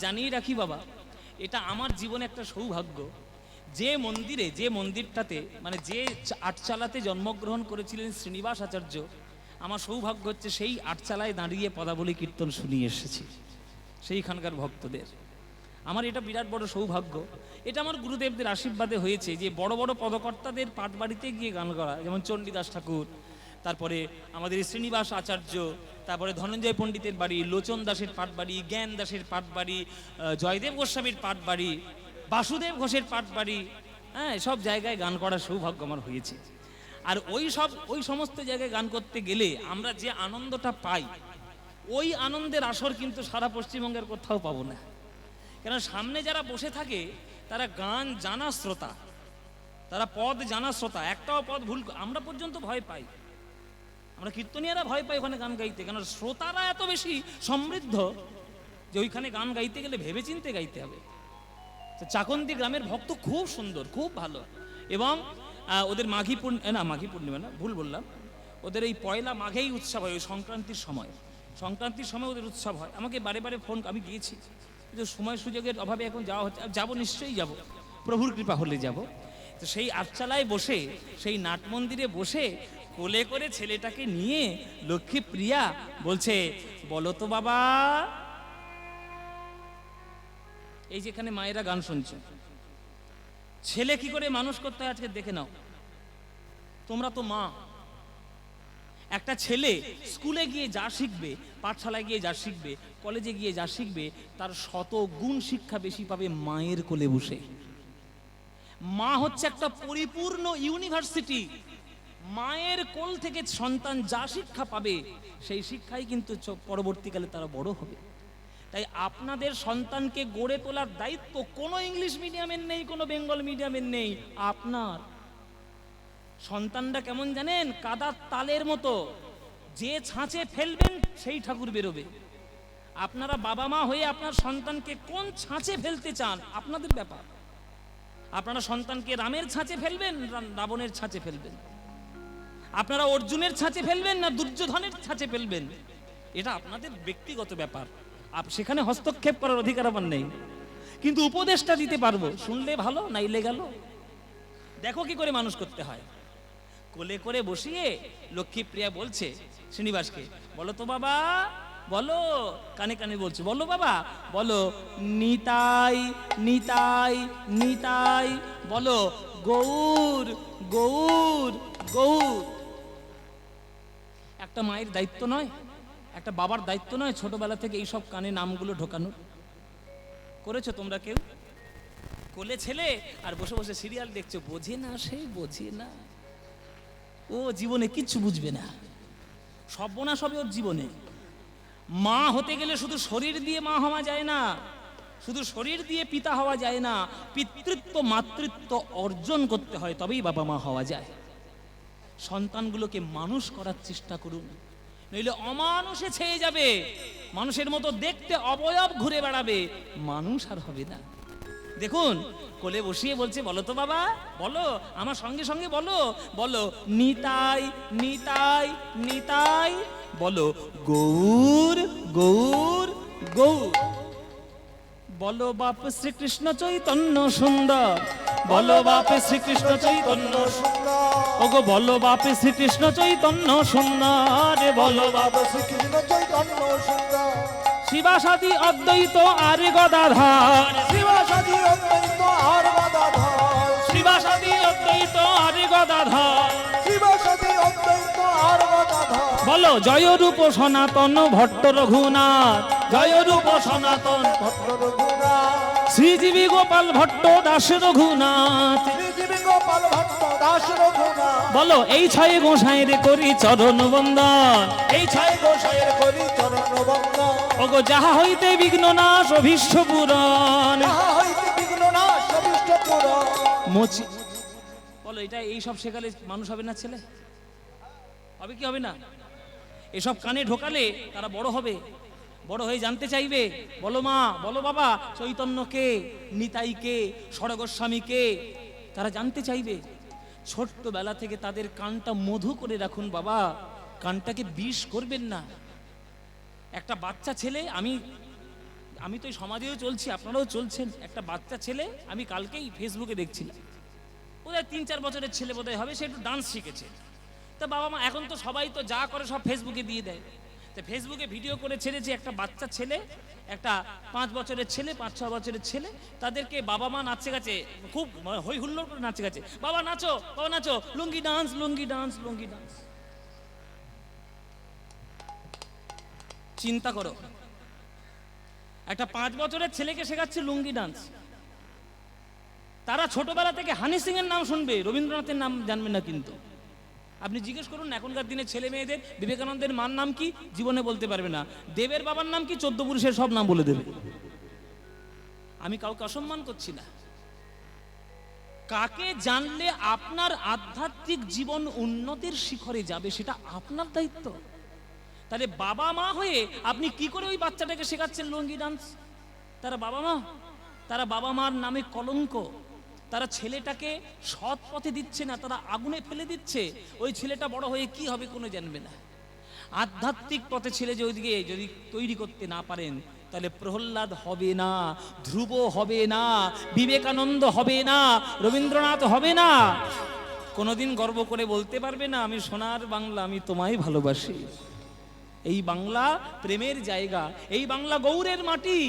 জানিয়ে রাখি বাবা, এটা আমার জীবনে একটা সৌভাগ্য। যে মন্দিরে, যে মন্দিরটাতে মানে যে আটচালাতে জন্মগ্রহণ করেছিলেন শ্রীনিবাস আচার্য, আমার সৌভাগ্য হচ্ছে সেই আটচালায় দাঁড়িয়ে পদাবলী কীর্তন শুনিয়ে এসেছি সেইখানকার ভক্তদের। আমার এটা বিরাট বড় সৌভাগ্য। এটা আমার গুরুদেবদের আশীর্বাদে হয়েছে যে বড় বড় পদকর্তাদের পাঠবাড়িতে গিয়ে গান করা, যেমন চণ্ডীদাস ঠাকুর, তারপরে আমাদের শ্রীনিবাস আচার্য, তারপরে ধনঞ্জয় পণ্ডিতের বাড়ি, লোচন দাসের পাঠবাড়ি, জ্ঞান দাসের পাঠবাড়ি, জয়দেব গোস্বামীর পাঠবাড়ি, বাসুদেব ঘোষের পাঠবাড়ি, হ্যাঁ, সব জায়গায় গান করার সৌভাগ্য আমার হয়েছে। আর ওই সমস্ত জায়গায় গান করতে গেলে আমরা যে আনন্দটা পাই, ওই আনন্দের আসর কিন্তু সারা পশ্চিমবঙ্গের কোথাও পাবো না। কেন সামনে যারা বসে থাকে তারা গান জানা শ্রোতা, তারা পদ জানা শ্রোতা, একটাও পদ ভুল, আমরা পর্যন্ত ভয় পাই, আমরা কীর্তনীয়রা ভয় পাই ওখানে গান গাইতে, কেন শ্রোতারা এত বেশি সমৃদ্ধ যে ওইখানে গান গাইতে গেলে ভেবে চিনতে গাইতে হবে। চাকন্দি গ্রামের ভক্ত খুব সুন্দর, খুব ভালো, এবং ওদের মাঘী পূর্ণিমা না, ভুল বললাম, ওদের এই পয়লা মাঘেই উৎসব হয়, ওই সংক্রান্তির সময় ওদের উৎসব হয়। আমাকে বারে বারে ফোন, আমি গিয়েছি, কিন্তু সময় সুযোগের অভাবে এখন যাওয়া হচ্ছে। যাব, নিশ্চয়ই যাব, প্রভুর কৃপা হলে যাব। তো সেই আটচালায় বসে, সেই নাট মন্দিরে বসে কোলে করে ছেলেটাকে নিয়ে লক্ষ্মী প্রিয়া বলছে, বলো তো বাবা, এই যেখানে মায়েরা গান শুনছে, ছেলে কি করে মানুষ করতে হয় আজকে দেখে নাও। তোমরা তো মা, একটা ছেলে স্কুলে গিয়ে যা শিখবে, পাঠশালায় গিয়ে যা শিখবে, কলেজে গিয়ে যা শিখবে, তার শত গুণ শিক্ষা বেশি পাবে মায়ের কোলে বসে। মা হচ্ছে একটা পরিপূর্ণ ইউনিভার্সিটি। মায়ের কোল থেকে সন্তান যা শিক্ষা পাবে, সেই শিক্ষাই কিন্তু পরবর্তীকালে তারা বড় হবে। তাই আপনাদের সন্তানকে গড়ে তোলার দায়িত্ব কোনো ইংলিশ মিডিয়ামের নেই, কোনো বেঙ্গল মিডিয়ামের নেই, আপনার। সন্তানরা কেমন জানেন? কাদার তালের মতো, যে ছাঁচে ফেলবেন সেই ঠাকুর বেরোবে। আপনারা বাবা মা হয়ে আপনার সন্তানকে কোন ছাঁচে ফেলতে চান আপনাদের ব্যাপার। আপনারা সন্তানকে রামের ছাঁচে ফেলবেন, রাবণের ছাঁচে ফেলবেন, আপনারা অর্জুনের ছাঁচে ফেলবেন না দুর্যোধনের ছাঁচে ফেলবেন, এটা আপনাদের ব্যক্তিগত ব্যাপার। সেখানে হস্তক্ষেপ করার অধিকার আমার নেই, কিন্তু উপদেশটা দিতে পারবো, শুনলে ভালো, নাইলে গেল। দেখো কি করে মানুষ করতে হয়। কোলে করে বসিয়ে লক্ষ্মী প্রিয়া বলছে শ্রীনিবাসকে, বলো তো বাবা, বলো, কানে কানে বলছে, বলো বাবা, বলো নিতাই নিতাই নিতাই, বলো গৌর গৌর গৌর। একটা মায়ের দায়িত্ব নয়, একটা বাবার দায়িত্ব নয় ছোটবেলা থেকে এইসব কানে নামগুলো ঢোকানোর? করেছো তোমরা কেউ? কোলে ছেলে আর বসে বসে সিরিয়াল দেখছো, বোঝে না, সে বোঝে না, ও জীবনে কিচ্ছু বুঝবে না, সর্বনাশ হবে ওর জীবনে। মা হতে গেলে শুধু শরীর দিয়ে মা হওয়া যায় না, শুধু শরীর দিয়ে পিতা হওয়া যায় না, পিতৃত্ব মাতৃত্ব অর্জন করতে হয়, তবেই বাবা মা হওয়া যায়। সন্তানগুলোকে মানুষ করার চেষ্টা করুন, নইলে অমানুষে ছেয়ে যাবে, মানুষের মতো দেখতে অবয়ব ঘুরে বেড়াবে, মানুষ আর হবে না। দেখুন কোলে বসিয়ে বলছে, বলো তো বাবা, বলো, আমার সঙ্গে সঙ্গে বলো, বলো নিতাই নিতাই নিতাই, বলো গৌর গৌর গৌর। বলো বাপ শ্রীকৃষ্ণ চৈতন্য সুন্দর, বলো বাপ শ্রীকৃষ্ণ চৈতন্য সুন্দর, ওগো বলো বাপ শ্রীকৃষ্ণ চৈতন্য সুন্দর, বলো বাপ শ্রীকৃষ্ণ চৈতন্য সুন্দর। শিবাসাদি অদ্বৈত আর গদাধর, শিবাসাদি অদ্বৈত আর গদাধর, শিবাসাদি অদ্বৈত আর গদাধর, শিবাসাদি অদ্বৈত আর গদাধর। বলো জয় রূপ সনাতন ভট্ট রঘুনাথ, জয় রূপ সনাতন ভট্ট রঘুনাথ, শ্রীজীবী গোপাল ভট্ট দাস রঘুনাথ, শ্রীজীবী গোপাল ভট্ট দাস রঘুনাথ। বলো এই ছয় গোসাইয়ের করি চরণ বন্দন, এই ছয় গোসাইয়ের করি চরণ বন্দন, ওগো যাহা হইতে বিঘ্ন নাশ অভীষ্ট পূরণ, যাহা হইতে বিঘ্ন নাশ অভীষ্ট পূরণ। মোচি বলো, এটা এই সব শেখালে মানুষ হবে না? ছেলে হবে কি হবে না? এসব কানে ঢোকালে তারা বড় হবে, বড় হয়ে জানতে চাইবে, বলো মা, বলো বাবা, চৈতন্যকে, নিতাইকে, ষড়গোস্বামীকে তারা জানতে চাইবে। ছোট্টবেলা থেকে তাদের কানটা মধু করে রাখুন বাবা, কানটাকে বিষ করবেন না। একটা বাচ্চা ছেলে, আমি তো এই সমাজেও চলছি, আপনারাও চলছেন। একটা বাচ্চা ছেলে আমি কালকেই ফেসবুকে দেখছিলাম, বোধহয় 3-4 বছরের ছেলে বোধহয় হবে, সে একটু ডান্স শিখেছে। তা বাবা মা এখন তো সবাই তো যা করে সব ফেসবুকে দিয়ে দেয়। তো ফেসবুকে ভিডিও করে ছেড়েছে একটা বাচ্চা ছেলে, একটা 5 বছরের ছেলে, 5-6 বছরের ছেলে, তাদেরকে বাবা মা নাচে গেছে, খুব হই হুল্লোড় করে নাচে গেছে, বাবা নাচো, বাবা নাচো, লুঙ্গি ডান্স, লুঙ্গি ডান্স, লুঙ্গি ডান্স। চিন্তা করো, একটা 5 বছরের ছেলেকে শেখাচ্ছে লুঙ্গি ডান্স। তারা ছোটবেলা থেকে হানি সিং এর নাম শুনবে, রবীন্দ্রনাথের নাম জানবে না। কিন্তু আপনি জিজ্ঞেস করুন এখনকার দিনে ছেলে মেয়েদের, বিবেকানন্দের মার নাম কি জীবনে বলতে পারবে না, দেবের বাবার নাম কি 14 পুরুষের সব নাম বলে দেবে। আমি কাউকে অসম্মান করছি না। কাকে জানলে আপনার আধ্যাত্মিক জীবন উন্নতির শিখরে যাবে সেটা আপনার দায়িত্ব। তাহলে বাবা মা হয়ে আপনি কি করে ওই বাচ্চাটাকে শেখাচ্ছেন লুঙ্গি ডান্স? তারা বাবা মা, তারা বাবা মার নামে কলঙ্ক। তারা ছেলেটাকে সৎ পথে দিচ্ছে না, তারা আগুনে ফেলে দিচ্ছে। ওই ছেলেটা বড় হয়ে কি হবে কোনো জানবে না। আধ্যাত্মিক পথে ছেলে যদি তৈরি করতে না পারেন, তাহলে প্রহ্লাদ হবে না, ধ্রুব হবে না, বিবেকানন্দ হবে না, রবীন্দ্রনাথ হবে না। কোনোদিন গর্ব করে বলতে পারবে না আমি সোনার বাংলা, আমি তোমায় ভালোবাসি। এই বাংলা প্রেমের জায়গা, এই বাংলা গৌরের মাটি।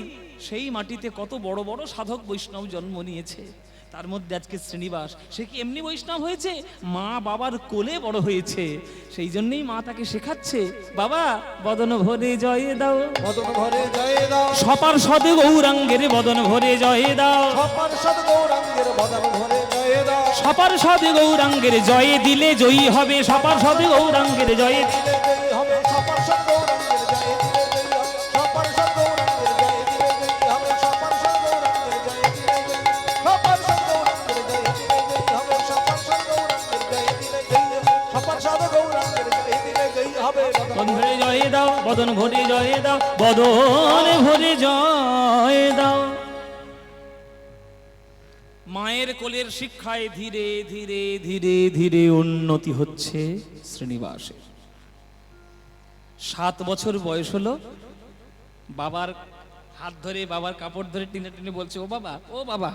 সেই মাটিতে কত বড় বড় সাধক বৈষ্ণব জন্ম নিয়েছে। তার মধ্যে আজকে শ্রীনিবাস, সে কি এমনি বৈষ্ণব হয়েছে? মা বাবার কোলে বড় হয়েছে। সেই জন্যই মা তাকে শেখাচ্ছে, বাবা বদন ভরে জয় দাও, বদন ভরে জয় দাও, সপার সদ গৌরাঙ্গের বদন ভরে জয় দাও, সপার সদ গৌরাঙ্গের বদন ভরে জয় দাও, সপার সদ গৌরাঙ্গের জয় দিলে জয়ী হবে, সপার সদ গৌরাঙ্গের জয় দিলে জয়ী হবে, সপার সদ গৌরাঙ্গের জয় দিলে জয়ী হবে, সপার সদ গৌরাঙ্গের জয় দিলে জয়ী হবে, সপার সদ গৌরাঙ্গের জয় দিলে জয়ী, সপার সদ গৌরাঙ্গের জয় দিলে জয়ী হবে, সপার সদ গৌরাঙ্গের জয় দিলে জয়ী হবে, সপার সদ গৌরাঙ্গের জয় দিলে জয়ী হবে। বদন ভরে জয় দাও, বদন ভরে জয় দাও, বদন ভরে জয় দাও। মায়ের কোলের শিক্ষায় ধীরে ধীরে ধীরে ধীরে উন্নতি হচ্ছে শ্রীনিবাসের। 7 বছর বয়স হলো, বাবার হাত ধরে, বাবার কাপড় ধরে টেনে টেনে বলছে, ও বাবা, ও বাবা,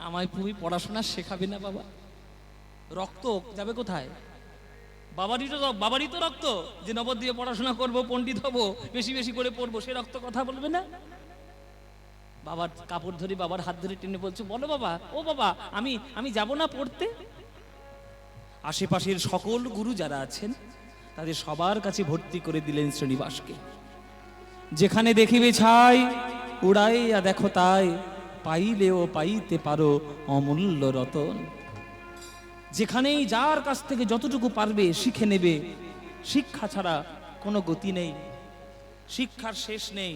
আমায় তুমি পড়াশোনা শেখাবে না বাবা? রক্ত যাবে কোথায়? বাবারই তো রক্ত, যে নবদ্বীপে পড়াশোনা করব, পণ্ডিত হব, বেশি বেশি করে পড়বো, সে রক্ত কথা বলবে না? বাবার কাপড় ধরে, বাবার হাত ধরে টেনে বলছে, বলো বাবা, ও বাবা, আমি যাব না পড়তে। আশেপাশের সকল গুরু যারা আছেন তাদের সবার কাছে ভর্তি করে দিলেন শ্রীনিবাসকে। যেখানে দেখিবে ছাই, উড়াইয়া দেখো তাই, পাইলেও পাইতে পারো অমূল্য রতন। যেখানেই যার কাছ থেকে যতটুকু পারবে শিখে নেবে। শিক্ষা ছাড়া কোনো গতি নেই, শিক্ষার শেষ নেই।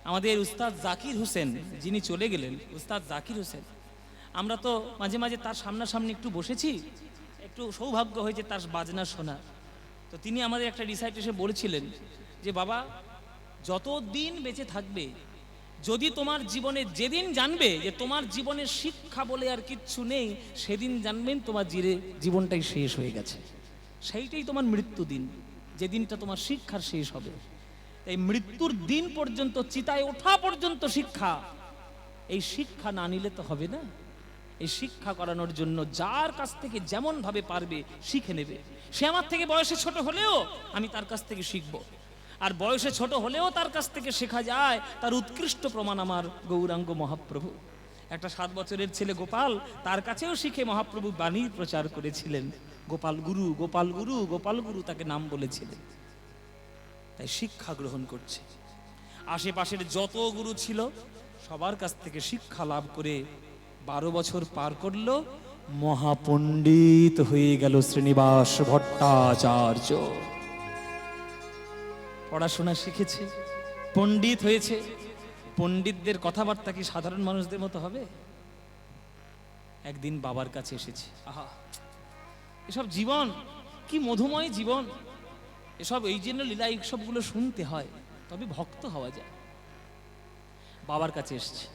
আমাদের উস্তাদ জাকির হোসেন, যিনি চলে গেলেন, উস্তাদ জাকির হোসেন, আমরা তো মাঝে মাঝে তার সামনাসামনি একটু বসেছি, একটু সৌভাগ্য হয়েছে তার বাজনা শোনা। তো তিনি আমাদের একটা রিসাইটেশনে বলেছিলেন যে বাবা, যতদিন বেঁচে থাকবে, যদি তোমার জীবনে যেদিন জানবে যে তোমার জীবনে শিক্ষা বলে আর কিচ্ছু নেই, সেদিন জানবেন তোমার জীবনটাই শেষ হয়ে গেছে। সেইটাই তোমার মৃত্যু দিন, যেদিনটা তোমার শিক্ষার শেষ হবে। এই মৃত্যুর দিন পর্যন্ত, চিতায় ওঠা পর্যন্ত শিক্ষা। এই শিক্ষা না নিলে তো হবে না। এই শিক্ষা করানোর জন্য যার কাছ থেকে যেমন ভাবে পারবে শিখে নেবে। সে আমার থেকে বয়সে ছোট হলেও আমি তার কাছ থেকে শিখব। আর বয়সে ছোট হলেও তার কাছ থেকে শেখা যায়, তার উৎকৃষ্ট প্রমাণ আমার গৌরাঙ্গ মহাপ্রভু। একটা 7 বছরের ছেলে গোপাল, তার কাছেও শিখে মহাপ্রভু বাণী প্রচার করেছিলেন। গোপাল গুরু, গোপাল গুরু, গোপাল গুরু তাকে নাম বলেছিলেন। তাই শিক্ষা গ্রহণ করছে। আশেপাশের যত গুরু ছিল সবার কাছ থেকে শিক্ষা লাভ করে 12 বছর পার করলো, মহাপণ্ডিত হয়ে গেল শ্রীনিবাস ভট্টাচার্য। পড়াশোনা শিখেছে, পণ্ডিত হয়েছে। পণ্ডিতদের কথাবার্তা কি সাধারণ মানুষদের মতো হবে? একদিন বাবার কাছে এসেছে, আহা, এসব জীবন কি মধুময় জীবন, এসব এই জন্য লীলা এইসবগুলো শুনতে হয়, তবে ভক্ত হওয়া যায়। বাবার কাছে এসছে,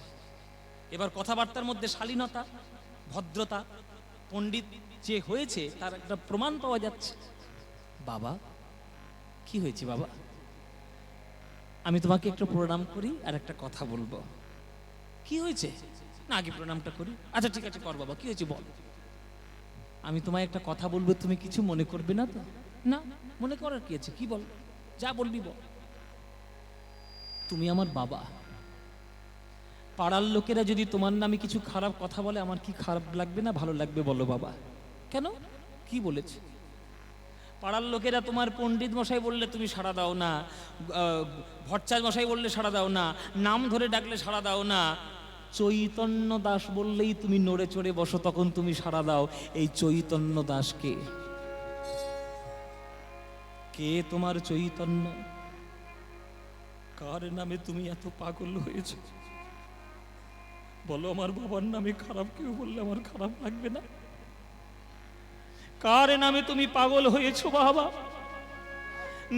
এবার কথাবার্তার মধ্যে শালীনতা, ভদ্রতা, পণ্ডিত যে হয়েছে তার একটা প্রমাণ পাওয়া যাচ্ছে। বাবা, কি হয়েছে বাবা? আমি তোমাকে একটু প্রণাম করি আর একটা কথা বলবো। কি হয়েছে? না আগে প্রণামটা করি। আচ্ছা ঠিক আছে কর বাবা, কি হয়েছে বল। আমি তোমায় একটা কথা বলবো, তুমি কিছু মনে করবে না তো? না, মনে করার কি আছে, কি বল, যা বলবি বল। তুমি আমার বাবা। পাড়ার লোকেরা যদি তোমার নামে কিছু খারাপ কথা বলে, আমার কি খারাপ লাগবে না ভালো লাগবে বলো বাবা? কেন, কি বলেছে? পাড়ার লোকেরা তোমার পণ্ডিত মশাই বললে তুমি সাড়া দাও না, ভট্টাচ মশাই বললে সাড়া দাও না, নাম ধরে ডাকলে সাড়া দাও না, চৈতন্য দাস বললেই তুমি নড়ে চড়ে বসো, তখন তুমি সাড়া দাও। এই চৈতন্য দাসকে কে? তোমার চৈতন্য। কার নামে তুমি এত পাগল হয়েছো বলো? আমার বাবার নামে খারাপ কেউ বললে আমার খারাপ লাগবে না? কার নামে তুমি পাগল হয়েছো বাবা?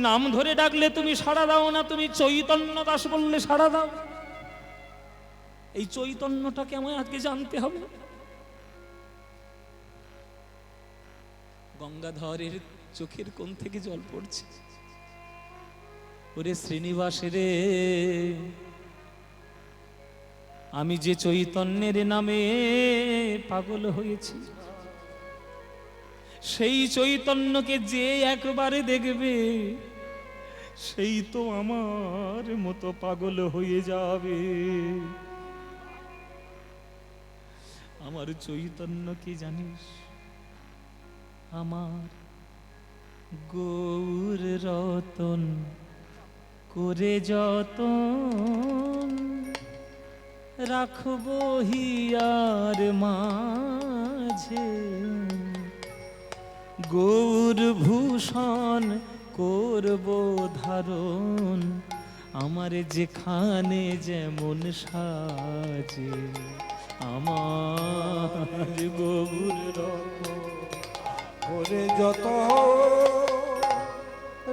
নাম ধরে ডাকলে তুমি সাড়া দাও না, তুমি চৈতন্য দাস বললে সাড়া দাও। এই চৈতন্যটাকে আমায় আজকে জানতে হবে। গঙ্গাধরের চোখের কোণ থেকে জল পড়ছে। ওরে শ্রীনিবাস রে, আমি যে চৈতন্যের নামে পাগল হয়েছি, সেই চৈতন্যকে যে একবারে দেখবে সেই তো আমার মতো পাগল হয়ে যাবে। আমার চৈতন্য কি জানিস? আমার গৌর রতন করে যতন রাখবো হিয়ার মাঝে, গৌর ভূষণ করব ধারণ, আমার যেখানে যেমন সাজে। আমার গৌর রতন করে যত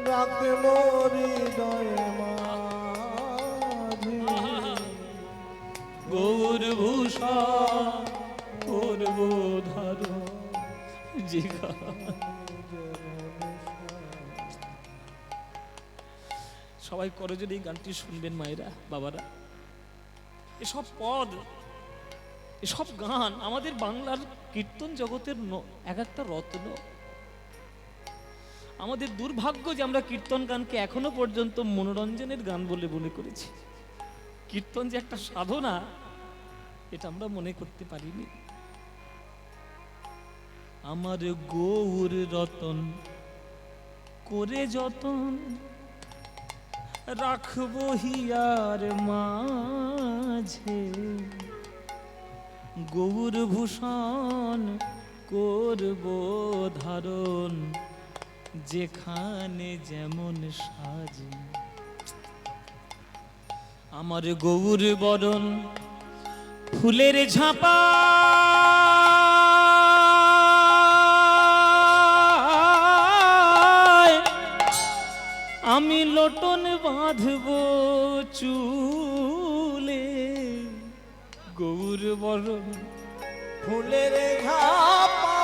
রাখতে মরি হৃদয়ে মাঝে, গৌর ভূষণ করব ধারণ যেখানে। সবাই করে যদি এই গানটি শুনবেন মায়েরা বাবারা, এসব পদ এসব গান আমাদের বাংলার কীর্তন জগতের এক একটা রত্ন। আমাদের দুর্ভাগ্য যে আমরা কীর্তন গানকে এখনো পর্যন্ত মনোরঞ্জনের গান বলে মনে করেছি। কীর্তন যে একটা সাধনা, এটা আমরা মনে করতে পারিনি। আমার গৌর রতন করে যতন রাখবো হিয়ার মাঝে, গৌর ভূষণ করব ধারণ, যেখানে যেমন সাজে। আমার গৌর বরণ ফুলের ঝাপা, আমি লোটন বাঁধব চুলে, গৌর বরণ ফুলের ঝাপা,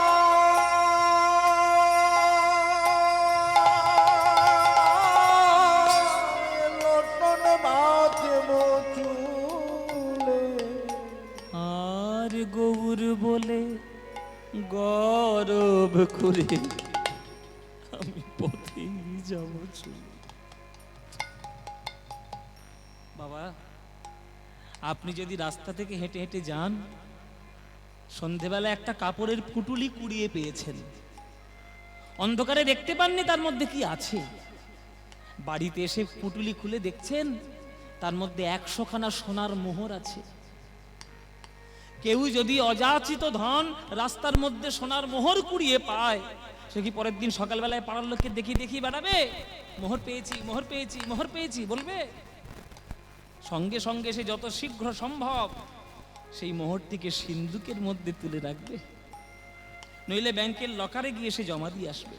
লোটন বাঁধব চুলে, আর গৌর বলে গরব করে আমি পথে যাব চলে। বাবা, আপনি যদি রাস্তা থেকে হেঁটে হেঁটে যান, সন্ধেবেলা একটা কাপড়ের পুটুলি কুড়িয়ে পেয়েছেন, অন্ধকারে দেখতে পাননি তার মধ্যে কি আছে, বাড়িতে এসে পুটুলি খুলে দেখছেন তার মধ্যে 100 খানা সোনার মোহর আছে। কেউ যদি অযাচিত ধন রাস্তার মধ্যে সোনার মোহর কুড়িয়ে পায়, সে কি পরের দিন সকালবেলায় পাড়ার লোককে দেখিয়ে বেড়াবে মোহর পেয়েছি, মোহর পেয়েছি, মোহর পেয়েছি বলবে? সঙ্গে সঙ্গে সে যত শীঘ্র সম্ভব সেই মোহরটিকে সিন্দুকের মধ্যে তুলে রাখবে, নইলে ব্যাংকের লকারে গিয়ে সে জমা দিয়ে আসবে।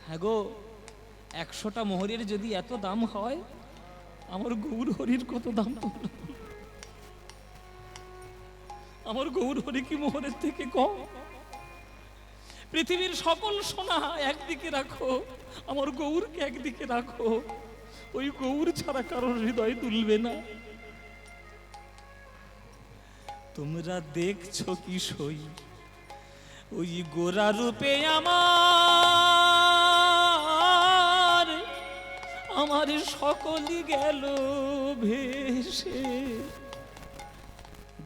হ্যাঁ গো, 100টা মোহরের যদি এত দাম হয়, আমার গৌর হরির কত দাম তোমরা? আমার গৌর হরি কি মোহরের থেকে কম? পৃথিবীর সকল সোনা একদিকে রাখো, আমার গৌরকে একদিকে রাখো। ওই গৌর ছাড়া কারোর হৃদয় তুলবে না। তোমরা দেখছো কি সই ওই গোরা রূপে আমার, আমার সকলই গেল ভেসে।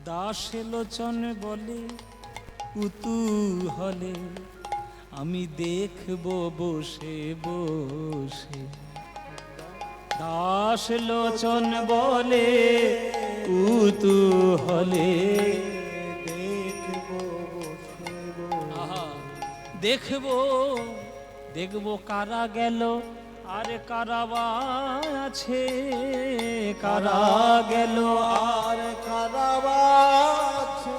দাস লোচন বলে কুতূহলে আমি দেখবো বসে বসে। দাস লোচন বলে কুতূহলে দেখবো দেখবো কারা গেল আর কারা বা আছে, কারা গেল আর কারাবা আছে।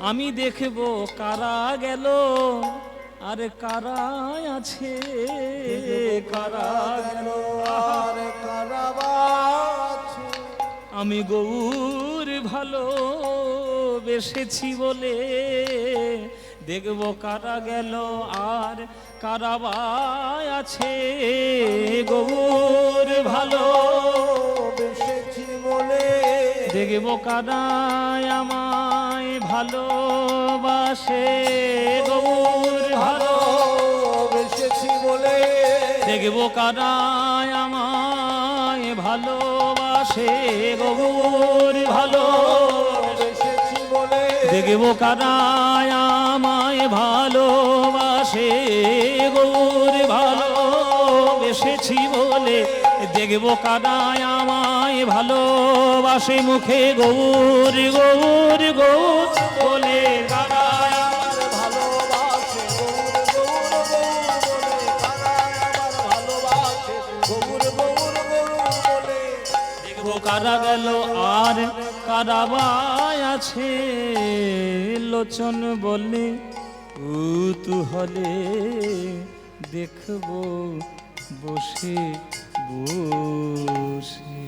আমি দেখবো কারা গেল আর কারা আছে, কারা গেল আর কারাবা আছে। আমি গৌর ভালো বেসেছি বলে দেখবো কারা গেল আর কারা বা আছে। গৌর ভালো বেসেছি বলে দেখবো কারা আমায় ভালোবাসে। গৌর ভালো বেসেছি বলে দেখবো কারা আমায় ভালোবাসে। গৌর ভালো বেসেছি বলে দেখবো কারা আমায় ভালোবাসে। গৌর ভালো বেসেছি বলে দেখবো কারা আমায় ভালোবাসে। মুখে গৌর গৌর গৌর বলে কারা আমার ভালোবাসে। গৌর গৌর গৌর বলে কারা আমার ভালোবাসে। গৌর গৌর গৌর বলে দেখবো কারা গেল আর কারা বা আছে। লোচন বলে কুতূহলে দেখবো বসে বসে।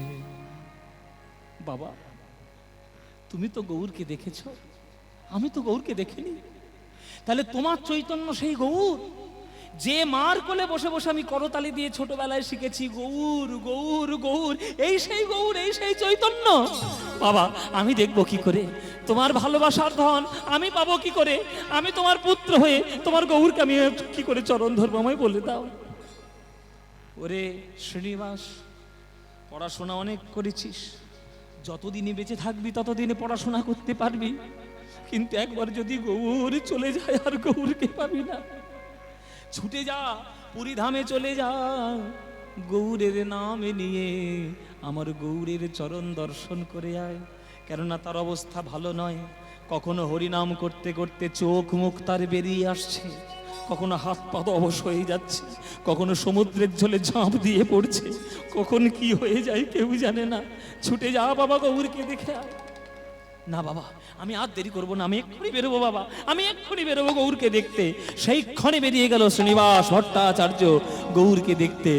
বাবা তুমি তো গৌরকে দেখেছ, আমি তো গৌরকে দেখিনি। তাহলে তোমার চৈতন্য সেই গৌর যে মার কোলে বসে বসে আমি করতালি দিয়ে ছোটবেলায় শিখেছি গৌর গৌর গৌর, এই সেই গৌর, এই সেই চৈতন্য। বাবা আমি দেখবো কি করে তোমার ভালোবাসার ধন আমি পাবো কি করে? আমি তোমার পুত্র হয়ে তোমার গৌরকে আমি কি করে চরণ ধরবো আমায় বলে দাও। ওরে শ্রীনিবাস, পড়াশোনা অনেক করেছিস, যতদিনে বেঁচে থাকবি ততদিনে পড়াশোনা করতে পারবি, কিন্তু একবার যদি গৌর চলে যায় আর গৌরকে পাবি না। ছুটে যা, পুরী ধামে চলে যা, গৌরের নামে নিয়ে আমার গৌরের চরণ দর্শন করে আয়। কেননা তার অবস্থা ভালো নয়। কখনো হরিনাম করতে করতে চোখ মুখ তার বেরিয়ে আসছে, কখনো হাত পা অবশ হয়ে যাচ্ছে, কখনো সমুদ্রের জলে ঝাঁপ দিয়ে পড়ছে, কখন কি হয়ে যায় কেউ জানে না। ছুটে যা বাবা, গৌরকে দেখে আয়। না বাবা আমি আর দেরি করবো না, আমি এক্ষুনি বেরোবো বাবা, আমি এক্ষুনি বেরোবো গৌরকে দেখতে। সেই ক্ষণে বেরিয়ে গেল শ্রীনিবাস ভট্টাচার্য গৌরকে দেখতে।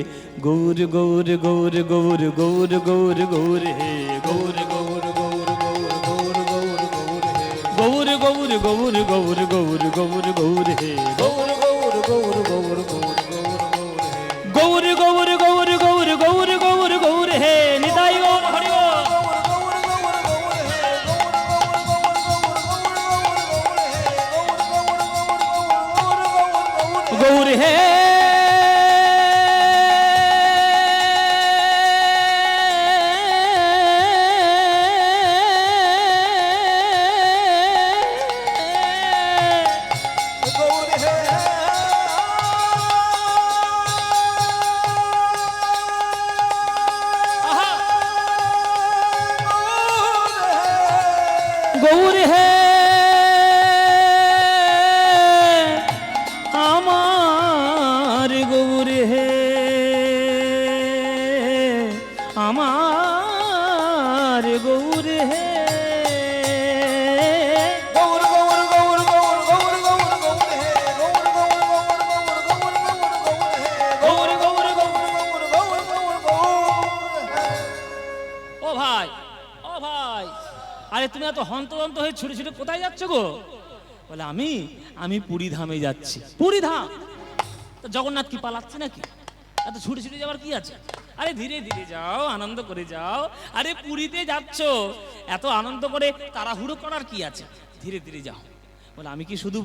গৌর গৌর গৌর গৌর গৌর গৌর গৌর হে গৌর গৌর গৌর গৌর গৌর গৌর গৌর হে গৌর গৌর গৌর গৌর গৌর গৌর গৌর হে গৌর গৌর গৌর গৌর গৌর গৌর হে গৌর গৌর গৌর গৌর গৌর গৌর গৌর হে নিতাই গৌর হরি বল। গৌর হে গৌর হে আমার গৌর হে আমার গৌর হে গৌর গৌর গৌর গৌর গৌর গৌর গৌর হে গৌর গৌর গৌর গৌর গৌর হে গৌর গৌর গৌর। গৌর গৌর গৌর হে। ও ভাই, ও ভাই, আরে তুমি এত হন্তদন্ত হয়ে ছুটে ছুটে কোথায় যাচ্ছ গো? বলে আমি পুরী ধামে যাচ্ছি। পুরী ধাম? তো জগন্নাথ কি পালাচ্ছে নাকি? এত ছুটে ছুটে যাওয়ার কি আছে? আরে ধীরে ধীরে যাও, আনন্দ করে যাও। আরে পুরীতে যাচ্ছ, এত আনন্দ করে তাড়াহুড়ো করার কি আছে? ধীরে ধীরে যাও। বলে আমি কি শুধু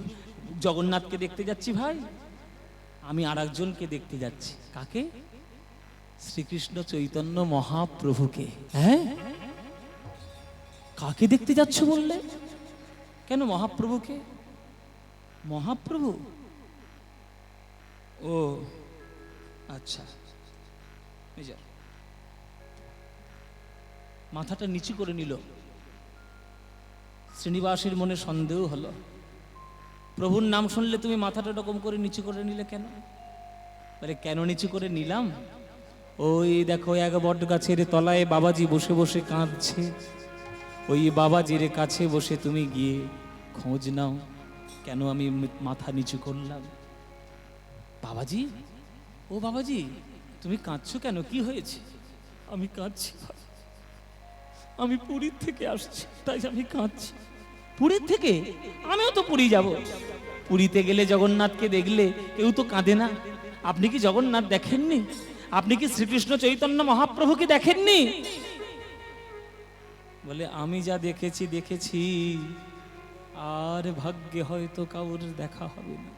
জগন্নাথকে দেখতে যাচ্ছি ভাই, আমি আর একজনকে দেখতে যাচ্ছি। কাকে? শ্রীকৃষ্ণ চৈতন্য মহাপ্রভুকে। হ্যাঁ, কাকে দেখতে যাচ্ছ বললে? কেন মহাপ্রভুকে? মহাপ্রভু? ও আচ্ছা। মাথাটা নিচু করে নিল। শ্রীনিবাসের মনে সন্দেহ হলো, প্রভুর নাম শুনলে তুমি মাথাটা এরকম করে নিচু করে নিলে কেন? বলে কেন নিচু করে নিলাম? ওই দেখো এক বট গাছের তলায় বাবাজি বসে বসে কাঁদছে, ওই বাবাজির কাছে বসে তুমি গিয়ে খোঁজ নাও কেন আমি মাথা নিচু করলাম। বাবাজি, ও বাবাজি, তুমি কাঁদছো কেন? কি হয়েছে? আমি কাঁদছি, আমি পুরীর থেকে আসছি, তাই আমি কাঁদছি। পুরীর থেকে? আমিও তো পুরী যাব। পুরীতে গেলে জগন্নাথকে দেখলে কেউ তো কাঁদে না। আপনি কি জগন্নাথ দেখেননি? আপনি কি শ্রীকৃষ্ণ চৈতন্য মহাপ্রভুকে দেখেননি? বলে আমি যা দেখেছি দেখেছি, আর ভাগ্যে হয়তো কাউর দেখা হবে না।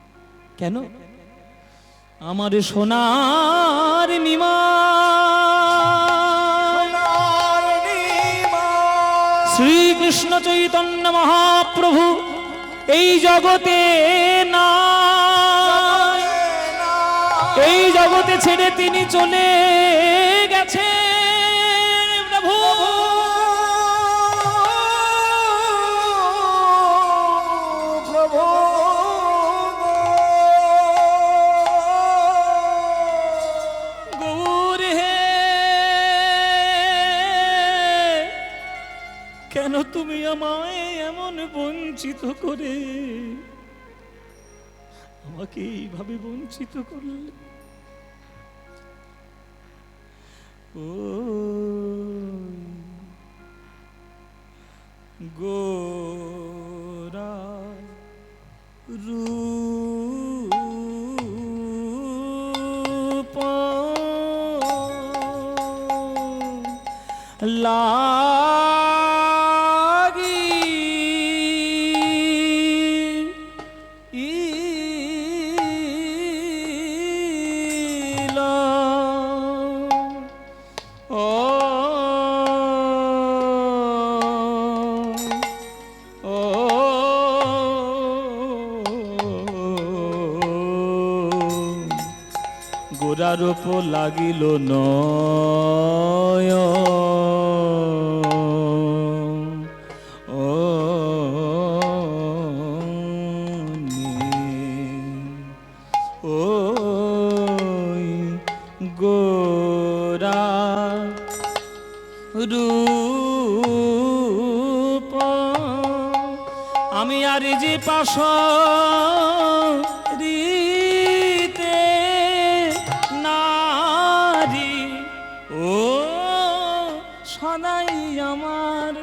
কেন? আমার সোনার শ্রীকৃষ্ণ চৈতন্য মহাপ্রভু এই জগতে না, এই জগতে ছেড়ে তিনি চলে গেছে। প্রভু প্রভু গৌর হে, কেন তুমি আমায় এমন বঞ্চিত করে, আমাকে এইভাবে বঞ্চিত করলে? ও গোরা রূপ লাগি গোরারূপ লাগিল নয়, ও ও গোরা রূপ, আমি আর যে পাশ সদাই আমার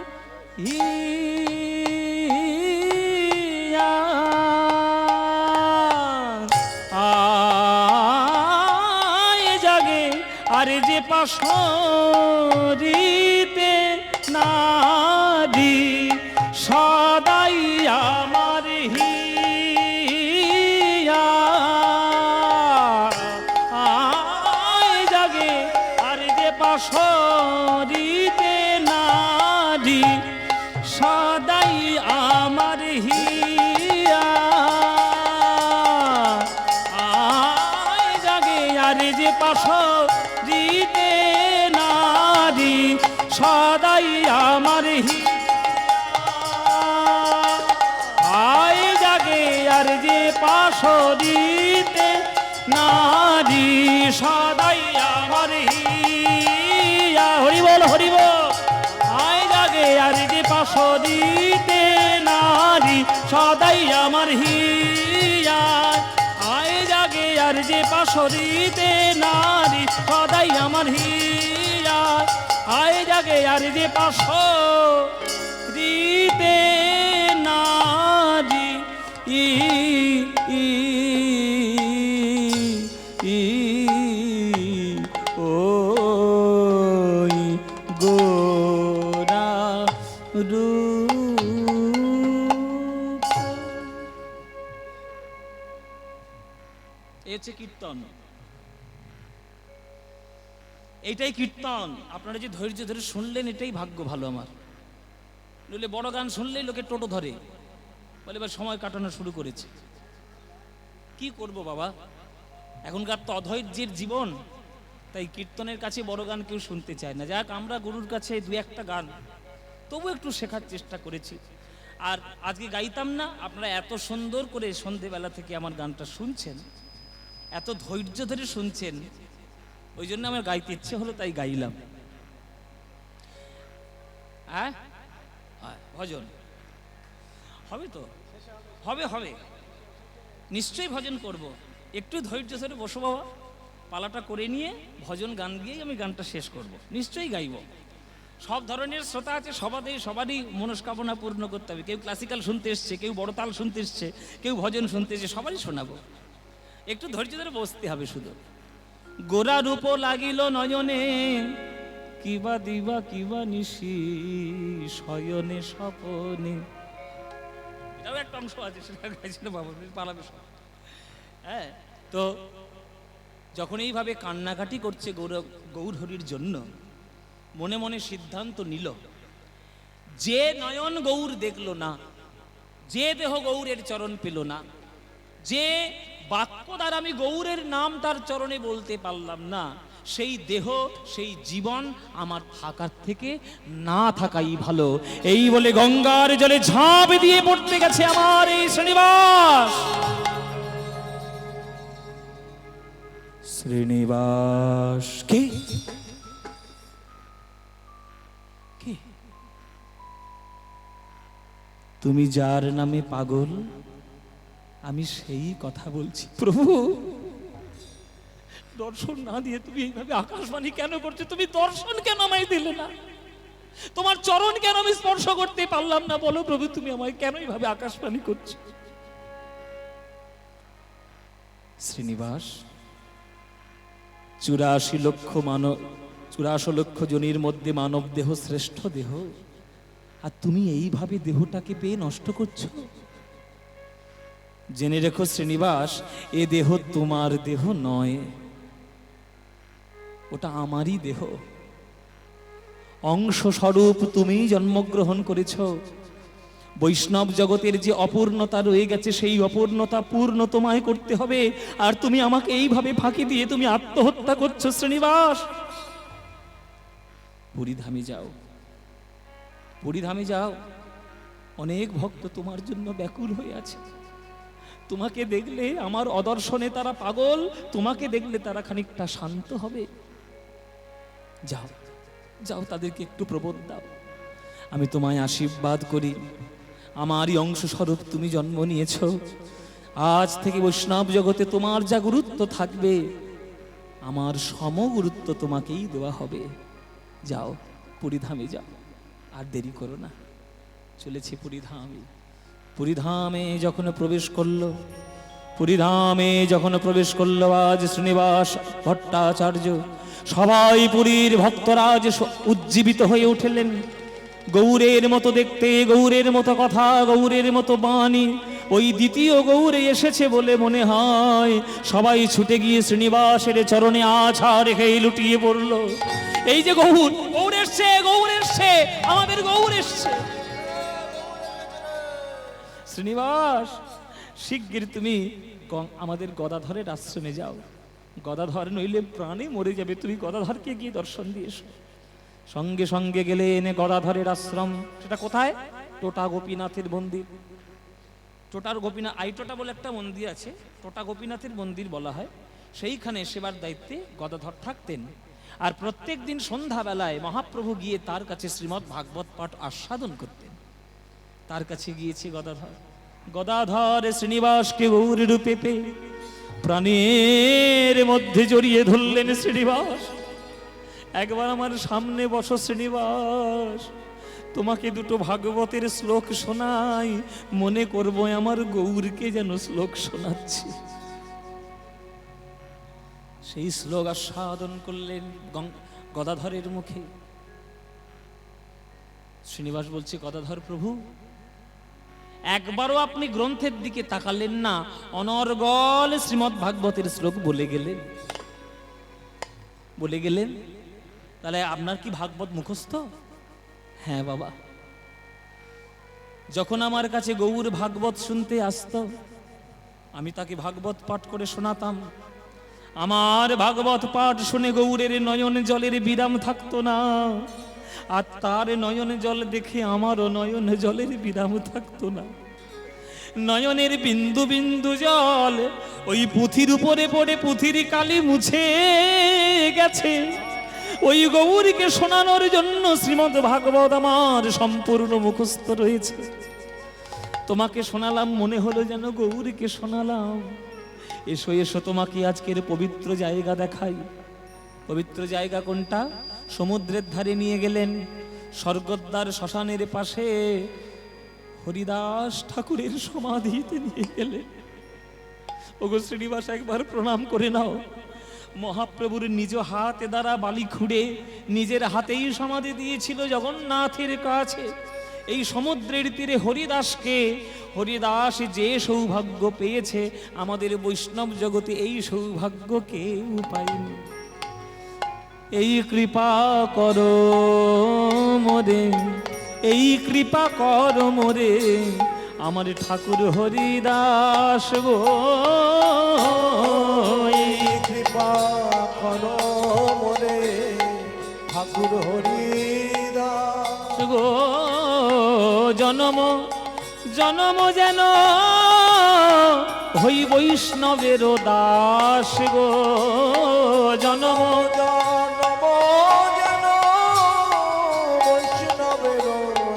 জাগে, আরে যে পাশরিতে নারী সদাই আমার জাগে, আরে যে পাশরিতে নারী সদাই আমার হিয়া জাগে, আরে যে পাশরিতে নারী সদাই আমার হিয়া জাগে, আর যে পাশরিতে নারী সদাই আমার হিয়া। হরি বল হরি বল। আয় জাগে আর যে পাশরিতে নারী সদাই আমার হিয়া, আয় জাগে আর যে পাশরিতে নারী সদাই আমার হিয়া, আয় জাগে আর যে পাশরিতে নারী ই এই হচ্ছে কীর্তন, এইটাই কীর্তন। আপনারা যে ধৈর্য ধরে শুনলেন এটাই ভাগ্য ভালো আমার। নইলে বড় গান শুনলেই লোকে টোটো ধরে, বলে এবার সময় কাটানো শুরু করেছে। কি করব বাবা, এখনকার তো অধৈর্যের জীবন, তাই কীর্তনের কাছে বড় গান কেউ শুনতে চায় না। যাক, আমরা গুরুর কাছে দু একটা গান তবু একটু শেখার চেষ্টা করেছি। আর আজকে গাইতাম না, আপনারা এত সুন্দর করে সন্ধেবেলা থেকে আমার গানটা শুনছেন, এত ধৈর্য ধরে শুনছেন, ওই জন্য আমার গাইতে ইচ্ছে হলো, তাই গাইলাম। হ্যাঁ, ভজন হবে তো, হবে হবে, নিশ্চয়ই ভজন করব। একটু ধৈর্য ধরে বসো বাবা, পালাটা করে নিয়ে ভজন গান গিয়েই আমি গানটা শেষ করব, নিশ্চয়ই গাইব। সব ধরনের শ্রোতা আছে, সবারই মনস্কামনা পূর্ণ করতে হবে। কেউ ক্লাসিক্যাল শুনতে এসছে, কেউ বড় তাল শুনতে এসছে, কেউ ভজন শুনতে এসছে, সবারই শোনাবো। একটু ধৈর্য ধরে বসতে হবে শুধু। গোরা রূপ লাগিল নয়নে, কিবা দিবা কিবা নিশি, শয়নে স্বপনে। এটাও একটা অংশ আছে, সেটা গাইছিল বাবা, পালাবে সব। হ্যাঁ, তো যখন এইভাবে কান্নাকাটি করছে গৌর হরির জন্য, মনে মনে সিদ্ধান্ত নিল, যে নয়ন গৌর দেখলো না, যে দেহ গৌরের চরণ পেল না, যে বাক্য দ্বারা আমি গৌরের নাম তার চরণে বলতে পারলাম না, সেই দেহ সেই জীবন আমার থাকার থেকে না থাকাই ভালো। এই বলে গঙ্গার জলে ঝাঁপ দিয়ে পড়তে গেছে আমার এই শ্রীনিবাস। শ্রীনিবাস কে? কে? তুমি যার নামে পাগল, আমি সেই কথা বলছি। প্রভু, দর্শন না দিয়ে তুমি এইভাবে আকাশবাণী কেন করছো? তুমি দর্শন কেন আমায় দিলে না? তোমার চরণ কেন আমি স্পর্শ করতে পারলাম না? বলো প্রভু, তুমি আমায় কেন এইভাবে আকাশবাণী করছো? শ্রীনিবাস, 84 লক্ষ জনের মধ্যে মানব দেহ শ্রেষ্ঠ দেহ, আর তুমি এইভাবে দেহটাকে পেয়ে নষ্ট করছো। জেনে রেখো শ্রীনিবাস, এ দেহ তোমার দেহ নয়, ওটা আমারই দেহ। অংশ স্বরূপ তুমি জন্মগ্রহণ করেছ। বৈষ্ণব জগতের যে অপূর্ণতা রয়ে গেছে, সেই অপূর্ণতা পূর্ণ তোমায় করতে হবে। আর তুমি আমাকে এইভাবে ফাঁকি দিয়ে তুমি আত্মহত্যা করছো শ্রীনিবাস। পুরীধামে যাও, পুরীধামে যাও, অনেক ভক্ত তোমার জন্য ব্যাকুল হয়ে আছে। তোমাকে দেখলে আমার অদর্শনে তারা পাগল, তোমাকে দেখলে তারা খানিকটা শান্ত হবে। যাও যাও, তাদেরকে একটু প্রবোধ দাও। আমি তোমায় আশীর্বাদ করি, আমারই অংশ স্বরূপ তুমি জন্ম নিয়েছ। আজ থেকে বৈষ্ণব জগতে তোমার যা গুরুত্ব থাকবে, আমার সম গুরুত্ব তোমাকেই দেওয়া হবে। যাও, পুরীধামে যাও, আর দেরি করো না। চলেছে পুরীধামে। পুরীধামে যখন প্রবেশ করলো, পুরীধামে যখন প্রবেশ করলো আজ শ্রীনিবাস ভট্টাচার্য, সবাই পুরীর ভক্তরাজ উজ্জীবিত হয়ে উঠলেন। গৌরের মতো দেখতে, গৌরের মতো কথা, গৌরের মতো বাণী, ওই দ্বিতীয় গৌরে এসেছে বলে মনে হয়। সবাই ছুটে গিয়ে শ্রীনিবাসের চরণে আছাড় রেখে লুটিয়ে পড়ল। এই যে গৌর, গৌর এসছে, গৌর এসছে, আমাদের গৌর এসছে। শ্রীনিবাস, শিগগির তুমি আমাদের গদাধরের আশ্রমে যাও। গদাধর নইলে প্রাণে মরে যাবে, তুমি গদাধরকে গিয়ে দর্শন দিয়ে এসো। সঙ্গে সঙ্গে গেলেন গদাধরের আশ্রম। সেটা কোথায়? টোটা গোপীনাথের মন্দির। টোটার গোপীনাথ, আইটোটা বলে একটা মন্দির আছে, টোটা গোপীনাথের মন্দির বলা হয়। সেইখানে সেবার দায়িত্বে গদাধর থাকতেন। আর প্রত্যেক দিন সন্ধ্যাবেলায় মহাপ্রভু গিয়ে তার কাছে শ্রীমদ্ ভাগবত পাঠ আস্বাদন করতেন। তার কাছে গিয়েছে গদাধর। গদাধর শ্রীনিবাসকে গৌর রূপে পেয়ে প্রাণের মধ্যে জড়িয়ে ধরলেন। শ্রীনিবাস, একবার আমার সামনে বসো শ্রীনিবাস, তোমাকে দুটো ভাগবতের শ্লোক শোনাই, মনে করবো আমার গৌরকে যেন শ্লোক শোনাচ্ছি। সেই শ্লোক আস্বাদন করলেন গদাধরের মুখে। শ্রীনিবাস বলছে, গদাধর প্রভু, একবারও আপনি গ্রন্থের দিকে তাকালেন না, অনর্গল শ্রীমদ্ ভাগবতের শ্লোক বলে গেলেন। তাহলে আপনার কি ভাগবত মুখস্থ? হ্যাঁ বাবা, যখন আমার কাছে গৌর ভাগবত শুনতে আসতো, আমি তাকে ভাগবত পাঠ করে শোনাতাম। আমার ভাগবত পাঠ শুনে গৌরের নয়ন জলের বিরাম থাকতো না, আর তার নয়ন জল দেখে আমারও নয়ন জলের বিরাম থাকতো না। নয়নের বিন্দু বিন্দু জল ওই পুঁথির উপরে পড়ে পুঁথির কালি মুছে গেছে। ওই গৌরীকে শোনানোর জন্য শ্রীমদ্ ভাগবত আমার সম্পূর্ণ মুখস্থ রয়েছে। তোমাকে শোনালাম, মনে হলো যেন গৌরীকে শোনালাম। এসো এসো, তোমাকে আজকের পবিত্র জায়গা দেখাই। পবিত্র জায়গা কোনটা? সমুদ্রের ধারে নিয়ে গেলেন, স্বর্গদ্বার শ্মশানের পাশে হরিদাস ঠাকুরের সমাধিতে নিয়ে গেলেন। ওগো শ্রীনিবাস, একবার প্রণাম করে নাও। মহাপ্রভুর নিজ হাতে দ্বারা বালি খুঁড়ে নিজের হাতেই সমাধি দিয়েছিল জগন্নাথের কাছে। এই সমুদ্রের তীরে হরিদাসকে, হরিদাস যে সৌভাগ্য পেয়েছে, আমাদের বৈষ্ণব জগতে এই সৌভাগ্য কেউ পায়নি। এই কৃপা করো মোরে, এই কৃপা কর মোরে, আমার ঠাকুর হরিদাস গো। এই কৃপা করো মোরে ঠাকুর হরিদাস গো। জনম জনম যেন হই বৈষ্ণবের দাস গো। জনম জনম যেন বৈষ্ণবের